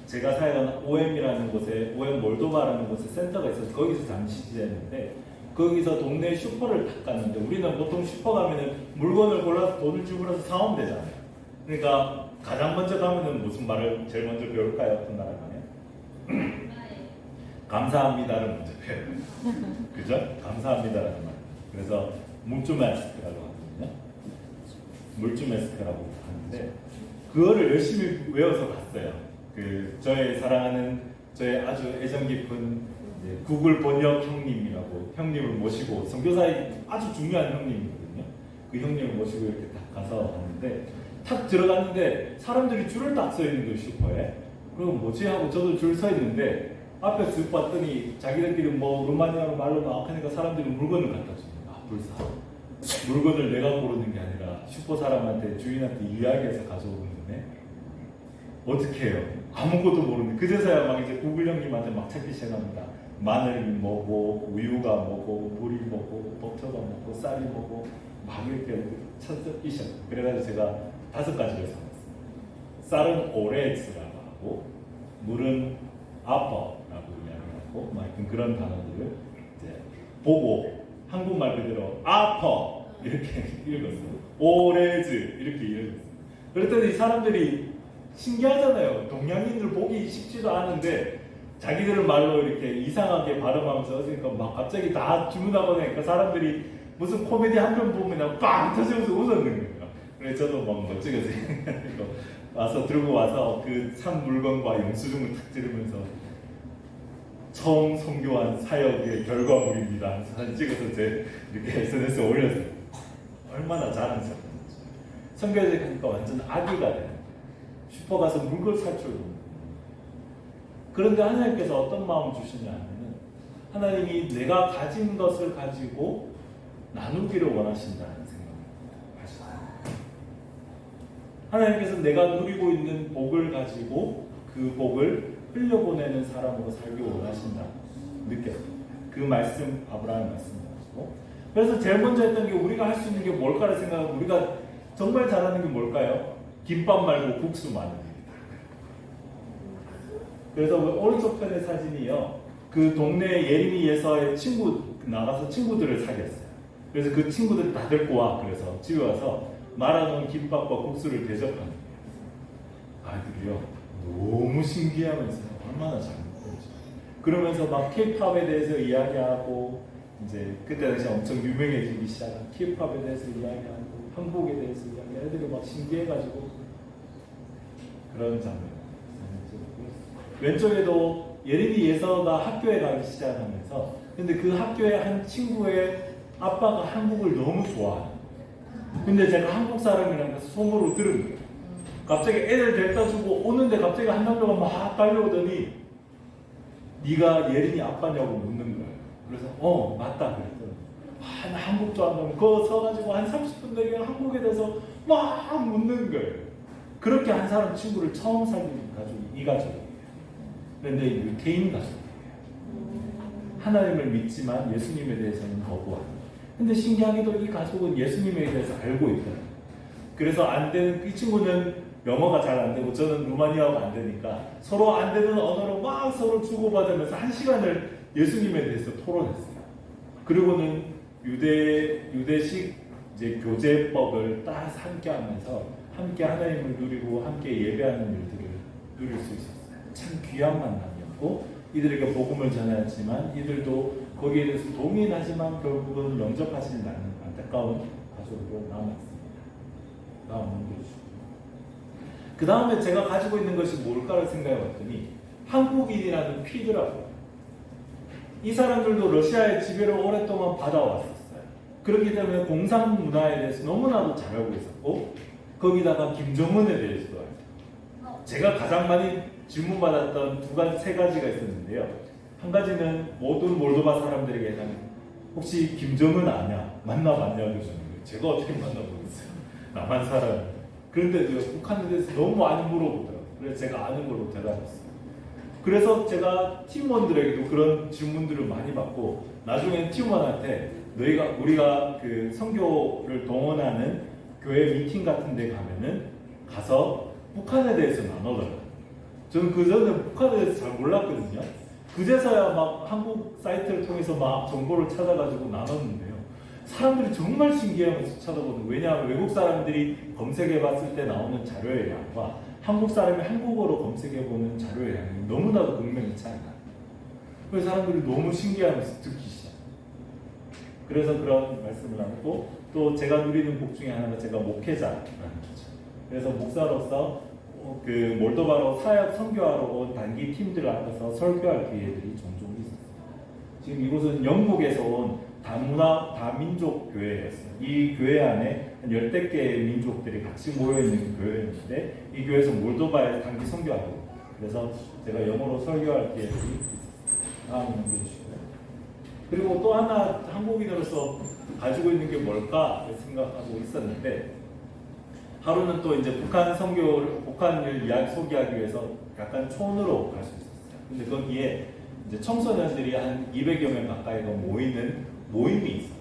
S1: 제가 살던 OM이라는 곳에, OM 몰도바라는 곳에 센터가 있어서 거기서 잠시 지냈는데, 거기서 동네 슈퍼를 딱 갔는데, 우리는 보통 슈퍼 가면은 물건을 골라서 돈을 지불해서 사오면 되잖아요. 그러니까 가장 먼저 가면은 무슨 말을 제일 먼저 배울까요? 어떤 나라 가면? 감사합니다를 먼저 배워요. 그죠? 감사합니다라는 말. 그래서 뭉쭈마스라고 하거든요. 물주 메스크라고 하는데 그거를 열심히 외워서 갔어요. 저의 사랑하는 저의 아주 애정 깊은 구글 번역 형님이라고 형님을 모시고 선교사의 아주 중요한 형님이거든요. 그 형님을 모시고 이렇게 딱 가서 왔는데 탁 들어갔는데 사람들이 줄을 딱 서 있는 거예요, 슈퍼에. 그럼 뭐지 하고 저도 줄 서 있는데 앞에 쓱 봤더니 자기들끼리 뭐 루마니아로 말로 막 하니까 사람들이 물건을 갖다 줍니다. 불사. 물건을 내가 고르는 게 아니라 슈퍼 사람한테 주인한테 이야기해서 가져오는 거네. 어떻게 해요? 아무것도 모르는데 그제서야 막 이제 구글 형님한테 막 찾기 시작합니다. 마늘이 뭐고 우유가 뭐고 물이 뭐고 버터가 뭐고 쌀이 뭐고 막 이렇게 찾기 시작. 그래가지고 제가 5가지를 샀어요. 쌀은 오레츠라고 하고 물은 아퍼라고 이야기하고 막 그런 단어들을 이제 보고 한국말 그대로 아퍼 이렇게 읽었어요. 오레즈 이렇게 읽었어요. 그랬더니 사람들이 신기하잖아요. 동양인들 보기 쉽지도 않은데 자기들 말로 이렇게 이상하게 발음하면서 그러니까 막 갑자기 다 주문하고 나니까 사람들이 무슨 코미디 한 편 보면 빵 터지면서 웃었는 거예요. 그래서 저도 막 멋지게 생각해서 와서 들고 와서 그 산 물건과 영수증을 탁 들으면서 처음 선교한 사역의 결과물입니다. 사진 찍어서 제 이렇게 SNS에 올렸어요. 얼마나 자랑스러운지. 선교에 가니까 완전 아기가 돼요. 슈퍼 가서 물건 살 줄 모르는. 그런데 하나님께서 어떤 마음을 주시냐 하면은 하나님이 내가 가진 것을 가지고 나누기를 원하신다는 생각을 하시잖아요. 하나님께서 내가 누리고 있는 복을 가지고 그 복을 흘려보내는 사람으로 살기 원하신다. 느꼈어요. 그 말씀, 아브라함의 말씀을 가지고. 그래서 제일 먼저 했던 게 우리가 할 수 있는 게 뭘까를 생각하면 우리가 정말 잘하는 게 뭘까요? 김밥 말고 국수 만듭니다. 그래서 오른쪽 편의 사진이요. 그 동네 예림이 예서의 친구 나가서 친구들을 사귀었어요. 그래서 그 친구들 다 데리고 와. 그래서 집에 와서 말아놓은 김밥과 국수를 대접하는 거예요. 아이들이요. 너무 신기하면서 얼마나 잘 먹는지. 그러면서 막 K-팝에 대해서 이야기하고 이제 그때 당시 엄청 유명해지기 시작한 K-팝에 대해서 이야기하고 한국에 대해서 이야기하고 애들이 막 신기해가지고 그런 장면. 왼쪽에도 예림이 예서가 학교에 가기 시작하면서 근데 그 학교에 한 친구의 아빠가 한국을 너무 좋아해요. 근데 제가 한국 사람이라는 걸 소문으로 들은 거예요. 갑자기 애들 데려다 주고 오는데 갑자기 한 남자가 막 달려오더니 네가 예린이 아빠냐고 묻는 거예요. 그래서 맞다 그랬더니 나 한국 좋아한다고 그거 서가지고 한 30분 내에 한국에 대해서 막 묻는 거예요. 그렇게 한 사람 친구를 처음 사귄 가족이 이 가족이에요. 그런데 유태인 가족이에요. 하나님을 믿지만 예수님에 대해서는 거부하는. 근데 신기하게도 이 가족은 예수님에 대해서 알고 있거든요. 그래서 안 되는 이 친구는 영어가 잘 안 되고 저는 루마니아어가 안 되니까 서로 안 되는 언어로 막 서로 주고받으면서 1시간을 예수님에 대해서 토론했어요. 그리고는 유대식 이제 교제법을 딱 함께 하면서 함께 하나님을 누리고 함께 예배하는 일들을 누릴 수 있었어요. 참 귀한 만남이었고 이들에게 복음을 전하였지만 이들도 거기에 대해서 동의하지만 결국은 영접하시는 않는 안타까운 가족으로 남았습니다. 그 다음에 제가 가지고 있는 것이 뭘까를 생각해 봤더니 한국인이라는 피더라고요. 이 사람들도 러시아의 지배를 오랫동안 받아왔었어요. 그렇기 때문에 공산 문화에 대해서 너무나도 잘 알고 있었고 거기다가 김정은에 대해서도 알죠. 제가 가장 많이 질문받았던 세 가지가 있었는데요. 한 가지는 모든 몰도바 사람들에게 혹시 김정은 아냐? 만나봤냐고 주는 거예요. 제가 어떻게 만나보겠어요. 나만 살아요. 그런데 북한에 대해서 너무 많이 물어보더라고요. 그래서 제가 아는 걸로 대답했어요. 그래서 제가 팀원들에게도 그런 질문들을 많이 받고 나중엔 팀원한테 우리가 그 선교를 동원하는 교회 미팅 같은 데 가면은 가서 북한에 대해서 나눠더라고요. 저는 그전에 북한에 대해서 잘 몰랐거든요. 그제서야 막 한국 사이트를 통해서 막 정보를 찾아가지고 나눴는데요. 사람들이 정말 신기해하면서 쳐다보는. 왜냐하면 외국 사람들이 검색해봤을 때 나오는 자료의 양과 한국 사람이 한국어로 검색해보는 자료의 양이 너무나도 극명히 차이나요. 그래서 사람들이 너무 신기해하면서 듣기 시작해요. 그래서 그런 말씀을 하고 또 제가 누리는 복 중에 하나가 제가 목회자라는 거죠. 그래서 목사로서 그 몰도바로 사역 선교하러 온 단기 팀들 앞에서 설교할 기회들이 종종 있었어요. 지금 이곳은 영국에서 온 다문화 다민족 교회였어요. 이 교회 안에 한 10대 개의 민족들이 같이 모여 있는 교회였는데 이 교회에서 몰도바에 단기 선교하고 그래서 제가 영어로 설교할 기회들이 있었어요. 다음 넘겨주시고요. 그리고 또 하나 한국인으로서 가지고 있는 게 뭘까 생각하고 있었는데 하루는 또 이제 북한을 소개하기 위해서 약간 촌으로 갈 수 있었어요. 근데 거기에 이제 청소년들이 한 200여 명 가까이가 모이는 모임이 있었어요.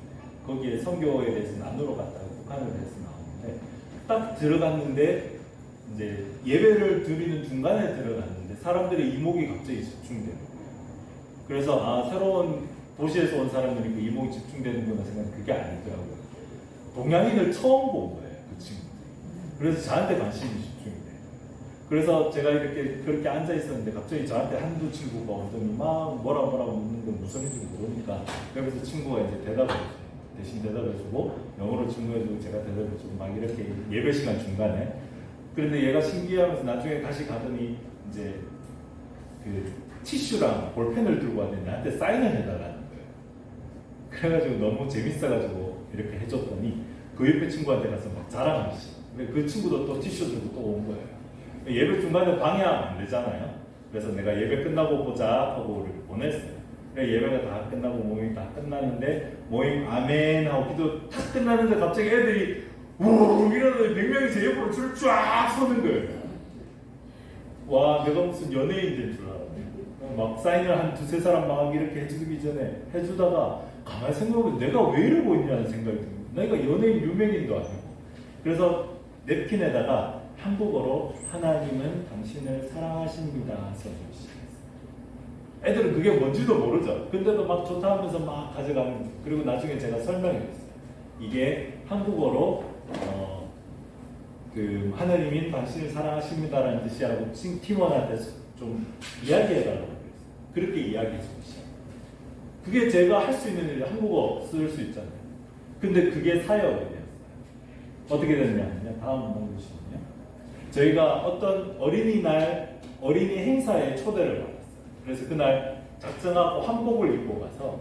S1: 거기에 선교에 대해서 나누러 갔다가 북한에 대해서 나오는데 딱 들어갔는데 이제 예배를 드리는 중간에 들어갔는데 사람들의 이목이 갑자기 집중되는 거예요. 그래서 새로운 도시에서 온 사람들이 그 이목이 집중되는구나 생각했는데 그게 아니더라고요. 동양인을 처음 본 거예요, 그 친구들이. 그래서 저한테 관심이 집중이 돼요. 그래서 제가 이렇게 그렇게 앉아 있었는데 갑자기 저한테 한두 친구가 오더니 막 뭐라고 묻는데 무슨 소리인지 모르니까 그래서 친구가 이제 대신 대답해주고 영어로 질문해주고 제가 대답해주고 막 이렇게 예배 시간 중간에 그런데 얘가 신기하면서 나중에 다시 가더니 이제 그 티슈랑 볼펜을 들고 왔는데 나한테 사인을 해달라는 거예요. 그래가지고 너무 재밌어가지고 이렇게 해줬더니 그 옆에 친구한테 가서 막 자랑하기 시작해요. 그 친구도 또 티슈 들고 또 온 거예요. 예배 중간에 방해하면 안 되잖아요. 그래서 내가 예배 끝나고 보자 하고 우리를 보냈어요. 그래 예배가 다 끝나고 모임이 다 끝났는데 모임 아멘 하고 기도 탁 끝났는데 갑자기 애들이 우 이러더니 100명이 제 옆으로 줄 쫙 서는 거예요. 와 내가 무슨 연예인 된 줄 알았네. 막 사인을 한 두세 사람 막 이렇게 해주기 전에 해주다가 가만히 생각해보면 내가 왜 이러고 있냐는 생각이 듭니다. 내가 연예인 유명인도 아니고. 그래서 냅킨에다가 한국어로 하나님은 당신을 사랑하십니다 써주기 시작했어요. 애들은 그게 뭔지도 모르죠. 근데도 막 좋다 하면서 막 가져가는 거죠. 그리고 나중에 제가 설명했어요. 이게 한국어로 그 하나님이 당신을 사랑하십니다라는 뜻이라고 팀원한테 좀 이야기해달라고 그랬어요. 그렇게 이야기해주고 시작. 그게 제가 할 수 있는 일이 한국어 쓸 수 있잖아요. 근데 그게 사역이 되었어요. 어떻게 됐냐면요. 다음 보시면요. 저희가 어떤 어린이 행사에 초대를 받았어요. 그래서 그날 작정하고 한복을 입고 가서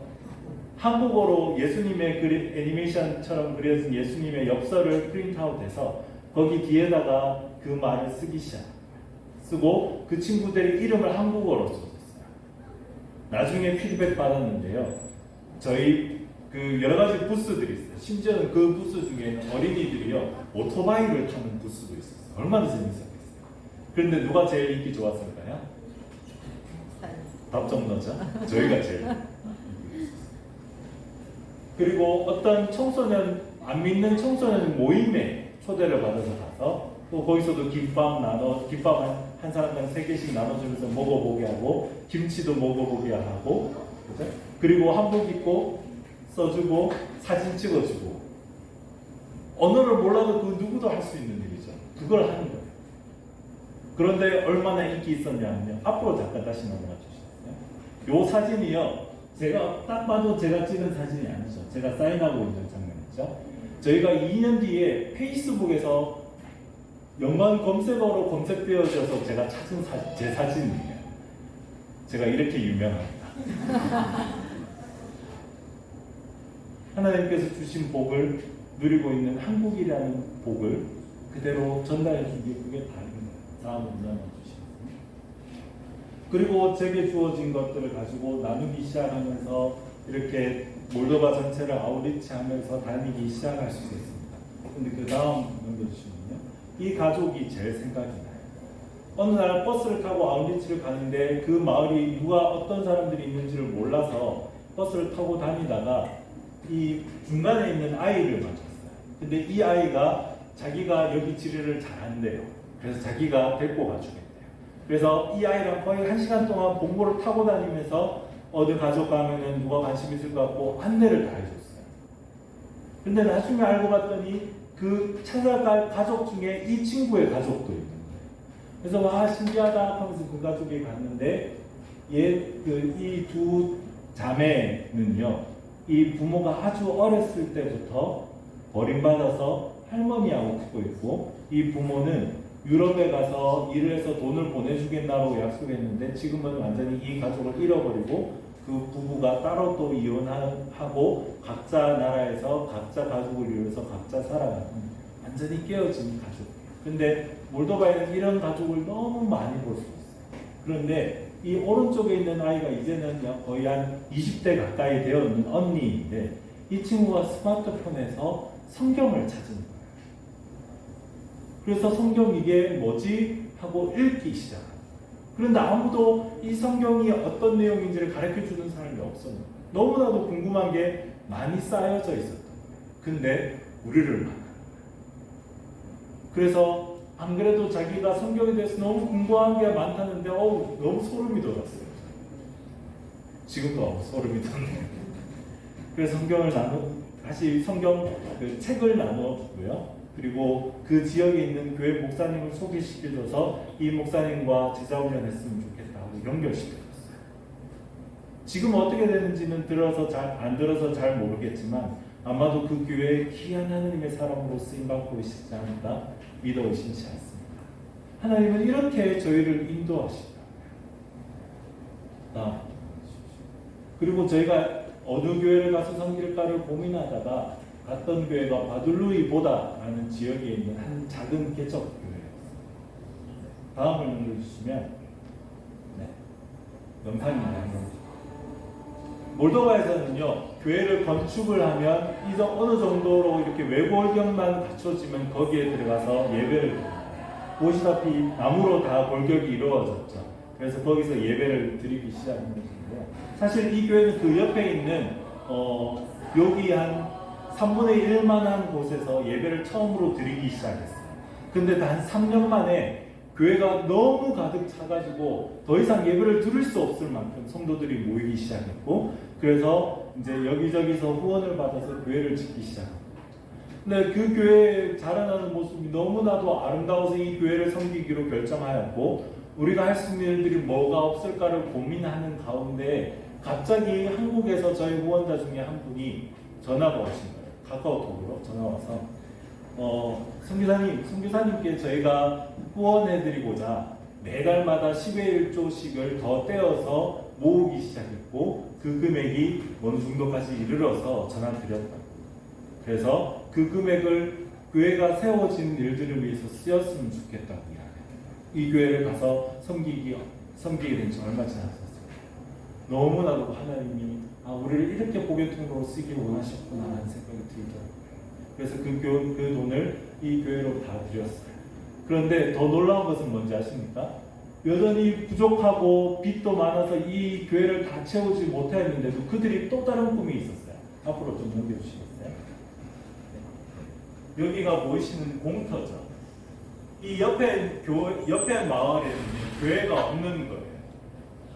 S1: 한국어로 예수님의 애니메이션처럼 그려진 예수님의 엽서를 프린트아웃해서 거기 뒤에다가 그 말을 쓰고 그 친구들의 이름을 한국어로 써줬어요. 나중에 피드백 받았는데요. 저희 그 여러 가지 부스들이 있어요. 심지어는 그 부스 중에는 어린이들이요 오토바이를 타는 부스도 있었어요. 얼마나 재밌었겠어요. 그런데 누가 제일 인기 좋았을까요? 답정 너죠? 저희가 제일. 그리고 어떤 안 믿는 청소년 모임에 초대를 받아서 가서 또 거기서도 김밥 한 사람당 3개씩 나눠주면서 먹어보게 하고 김치도 먹어보게 하고 그죠? 그리고 한복 입고 써주고 사진 찍어주고 언어를 몰라도 그 누구도 할 수 있는 일이죠. 그걸 하는 거예요. 그런데 얼마나 인기 있었냐면요. 앞으로 잠깐 다시 넘어가 주시겠어요? 이 사진이요. 제가 딱 봐도 제가 찍은 사진이 아니죠. 제가 사인하고 있는 장면이죠. 저희가 2년 뒤에 페이스북에서 연관 검색어로 검색되어져서 제가 찾은 제 사진이에요. 제가 이렇게 유명합니다. 하나님께서 주신 복을 누리고 있는 한국이라는 복을 그대로 전달해 주기 그게 다릅니다. 다음으로 나눠주시겠습니다. 그리고 제게 주어진 것들을 가지고 나누기 시작하면서 이렇게 몰도바 전체를 아웃리치하면서 다니기 시작할 수 있습니다. 근데 그 다음 넘겨주시면요. 이 가족이 제일 생각이 나요. 어느 날 버스를 타고 아웃리치를 가는데 그 마을이 누가 어떤 사람들이 있는지를 몰라서 버스를 타고 다니다가 이 중간에 있는 아이를 만났어요. 근데 이 아이가 자기가 여기 지리를 잘한대요. 그래서 자기가 데리고 가주겠대요. 그래서 이 아이랑 거의 1시간 동안 봉고를 타고 다니면서 어디 가족 가면은 누가 관심 있을 것 같고 안내를 다 해줬어요. 근데 나중에 알고 봤더니 그 찾아갈 가족 중에 이 친구의 가족도 있는 거예요. 그래서 와 신기하다 하면서 그 가족이 갔는데 이 두 자매는요. 이 부모가 아주 어렸을 때부터 버림받아서 할머니하고 크고 있고, 이 부모는 유럽에 가서 일을 해서 돈을 보내주겠다고 약속했는데 지금은 완전히 이 가족을 잃어버리고 그 부부가 따로 또 이혼하고 각자 나라에서 각자 가족을 이루어서 각자 살아가는 완전히 깨어진 가족. 근데 몰도바에는 이런 가족을 너무 많이 볼 수 있어요. 그런데 이 오른쪽에 있는 아이가 이제는 거의 한 20대 가까이 되어 있는 언니인데, 이 친구가 스마트폰에서 성경을 찾은 거예요. 그래서 성경 이게 뭐지? 하고 읽기 시작합니다. 그런데 아무도 이 성경이 어떤 내용인지를 가르쳐 주는 사람이 없어요. 너무나도 궁금한 게 많이 쌓여져 있었던 거예요. 근데 우리를 만난 거예요. 그래서 안 그래도 자기가 성경에 대해서 너무 궁금한 게 많다는데 너무 소름이 돋았어요. 지금도 소름이 돋네요. 그래서 다시 성경 그 책을 나눠주고요. 그리고 그 지역에 있는 교회 목사님을 소개시켜줘서 이 목사님과 제자훈련 했으면 좋겠다고 연결시켜줬어요. 지금 어떻게 되는지는 안 들어서 잘 모르겠지만 아마도 그 교회에 귀한 하나님의 사람으로 쓰임받고 계시지 않을까 믿어 의심치 않습니다. 하나님은 이렇게 저희를 인도하신다. 그리고 저희가 어느 교회를 가서 섬길까를 고민하다가 갔던 교회가 바둘루이보다라는 지역에 있는 한 작은 개척 교회였어요. 다음을 눌러주시면 영상이 나옵니다. 몰도바에서는요, 교회를 건축을 하면 어느 정도로 이렇게 외골격만 갖춰지면 거기에 들어가서 예배를 드립니다. 보시다시피 나무로 다 골격이 이루어졌죠. 그래서 거기서 예배를 드리기 시작한 것인데요. 사실 이 교회는 그 옆에 있는 여기 한 3분의 1만한 곳에서 예배를 처음으로 드리기 시작했어요. 근데 단 3년 만에 교회가 너무 가득 차가지고 더 이상 예배를 드릴 수 없을 만큼 성도들이 모이기 시작했고, 그래서 이제 여기저기서 후원을 받아서 교회를 짓기 시작합니다. 근데 그 교회에 자라나는 모습이 너무나도 아름다워서 이 교회를 섬기기로 결정하였고, 우리가 할 수 있는 일들이 뭐가 없을까를 고민하는 가운데 갑자기 한국에서 저희 후원자 중에 한 분이 전화가 오신 거예요. 카카오톡으로 전화 와서 선교사님께 저희가 후원해드리고자 매달마다 10의 1조씩을 더 떼어서 모으기 시작했고, 그 금액이 어느 정도까지 이르러서 전화드렸다고. 그래서 그 금액을 교회가 세워진 일들을 위해서 쓰였으면 좋겠다고 이야기합니다. 이 교회를 가서 섬기게 된 지 얼마 지났었어요. 너무나도 하나님이 우리를 이렇게 복외통로로 쓰기 원하셨구나 하는 생각이 들더라고요. 그래서 그 돈을 이 교회로 다 드렸어요. 그런데 더 놀라운 것은 뭔지 아십니까? 여전히 부족하고 빚도 많아서 이 교회를 다 채우지 못했는데도 그들이 또 다른 꿈이 있었어요. 앞으로 좀 넘겨주시겠어요? 네. 여기가 보이시는 공터죠. 이 옆에 마을에는 교회가 없는 거예요.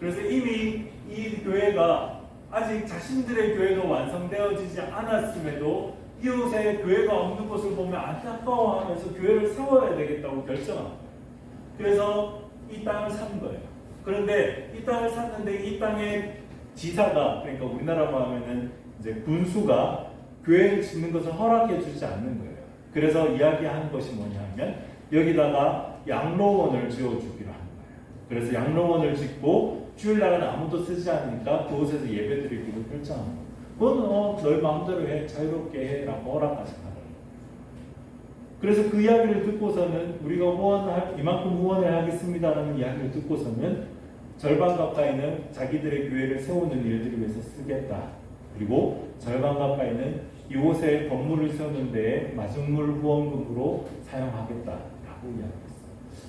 S1: 그래서 이미 이 교회가 아직 자신들의 교회도 완성되어지지 않았음에도 이웃의 교회가 없는 것을 보면 안타까워하면서 교회를 세워야 되겠다고 결정합니다. 그래서 이 땅을 산 거예요. 그런데 이 땅을 샀는데 이 땅의 지사가, 그러니까 우리나라로 하면은 이제 군수가 교회를 짓는 것을 허락해 주지 않는 거예요. 그래서 이야기하는 것이 뭐냐면 여기다가 양로원을 지어주기로 한 거예요. 그래서 양로원을 짓고 주일날은 아무도 쓰지 않으니까 그곳에서 예배드리기로 결정합니다. 그건 너희 마음대로 해, 자유롭게 해 라고 허락하지 않아요. 그래서 그 이야기를 듣고서는 우리가 이만큼 후원을 하겠습니다라는 이야기를 듣고서는 절반 가까이는 자기들의 교회를 세우는 일들을 위해서 쓰겠다. 그리고 절반 가까이는 이곳에 건물을 세우는 데에 마중물 후원금으로 사용하겠다라고 이야기했어요.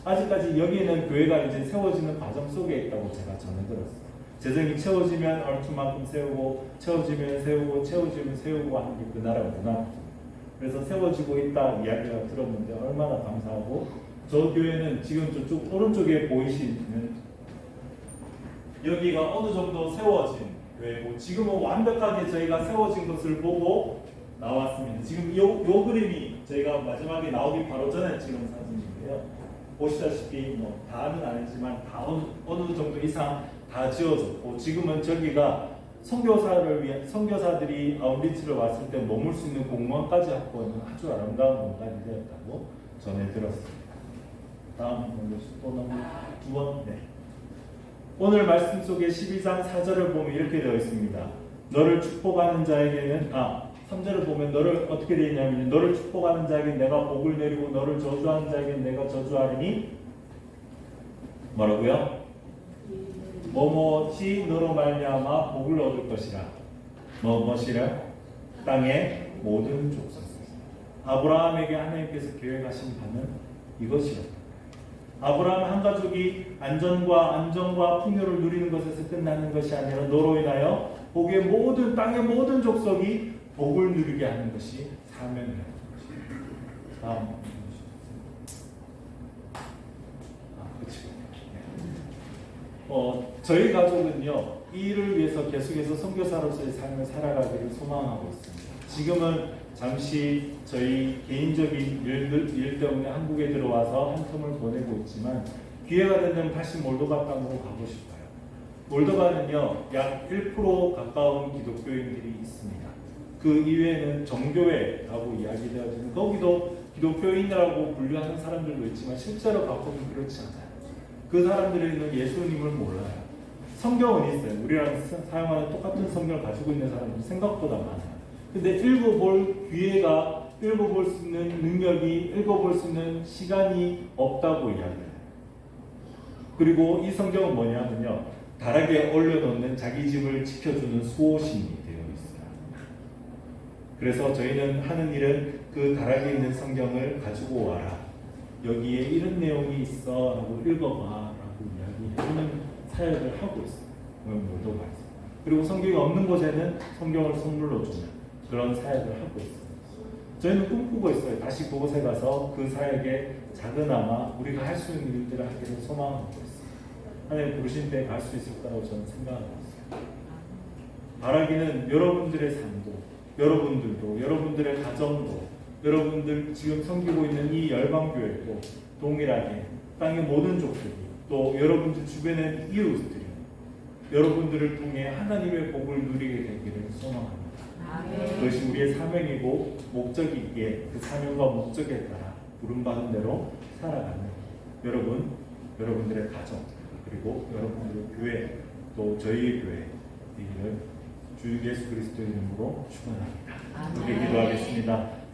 S1: 아직까지 여기는 교회가 이제 세워지는 과정 속에 있다고 제가 전해들었어요. 재정이 채워지면 얼추만큼 세우고, 채워지면 세우고, 채워지면 세우고 하는 게 그 나라 문화거든요. 그래서 세워지고 있다 이야기가 들었는데 얼마나 감사하고, 저 교회는 지금 저쪽 오른쪽에 보이시는 여기가 어느 정도 세워진 교회고, 지금은 완벽하게 저희가 세워진 것을 보고 나왔습니다. 지금 요 그림이 저희가 마지막에 나오기 바로 전에 찍은 사진인데요. 보시다시피 다는 아니지만 다 어느 정도 이상 다 지어졌고, 지금은 저기가 선교사를 위한 선교사들이 아웃리치를 왔을 때 머물 수 있는 공간까지 확보하는 아주 아름다운 공간이 되었다고 전해 들었습니다. 다음 또 넘어 두 번. 네. 오늘 말씀 속에 12장 4절을 보면 이렇게 되어 있습니다. 너를 축복하는 자에게는 3절을 보면 너를 어떻게 되어 있냐면 너를 축복하는 자에게 내가 복을 내리고 너를 저주하는 자에게 내가 저주하리니 뭐라고요? 뭐뭐지 너로 말미암아 복을 얻을 것이라. 뭐뭐시라? 땅의 모든 족속. 아브라함에게 하나님께서 계획하신 바는 이것이었다. 아브라함 한 가족이 안정과 풍요를 누리는 것에서 끝나는 것이 아니라 너로 인하여 복의 모든 땅의 모든 족속이 복을 누리게 하는 것이 사명이라는 것입니다. 다음. 저희 가족은요, 이 일을 위해서 계속해서 선교사로서의 삶을 살아가기를 소망하고 있습니다. 지금은 잠시 저희 개인적인 일 때문에 한국에 들어와서 한 텀을 보내고 있지만 기회가 되면 다시 몰도바 땅으로 가고 싶어요. 몰도바는요, 약 1% 가까운 기독교인들이 있습니다. 그 이외에는 정교회라고 이야기되어지는 거기도 기독교인이라고 분류하는 사람들도 있지만 실제로 바꾸면 그렇지 않아요. 그 사람들은 예수님을 몰라요. 성경은 있어요. 우리랑 사용하는 똑같은 성경을 가지고 있는 사람들이 생각보다 많아요. 근데 읽어볼 기회가, 읽어볼 수 있는 능력이, 읽어볼 수 있는 시간이 없다고 이야기해요. 그리고 이 성경은 뭐냐면요, 다락에 올려놓는 자기 집을 지켜주는 수호신이 되어 있어요. 그래서 저희는 하는 일은 그 다락에 있는 성경을 가지고 와라. 여기에 이런 내용이 있어 라고 읽어봐 라고 이야기해주는 사역을 하고 있어요. 몰도바에서. 그리고 성경이 없는 곳에는 성경을 선물로 주는 그런 사역을 하고 있습니다. 저희는 꿈꾸고 있어요. 다시 그곳에 가서 그 사역에 작은아마 우리가 할 수 있는 일들을 하기를 소망하고 있어요. 하나님 부르신 때 갈 수 있을 거라고 저는 생각하고 있어요. 바라기는 여러분들의 삶도, 여러분들도, 여러분들의 가정도, 여러분들 지금 섬기고 있는 이 열방교회도 동일하게 땅의 모든 족속이, 또 여러분들 주변의 이웃들이 여러분들을 통해 하나님의 복을 누리게 되기를 소망합니다. 그것이 우리의 사명이고 목적이기에 그 사명과 목적에 따라 부름받은 대로 살아가는 여러분들의 가정, 그리고 여러분들의 교회, 또 저희의 교회 이를 주 예수 그리스도 이름으로 축원합니다. 함께 기도하겠습니다.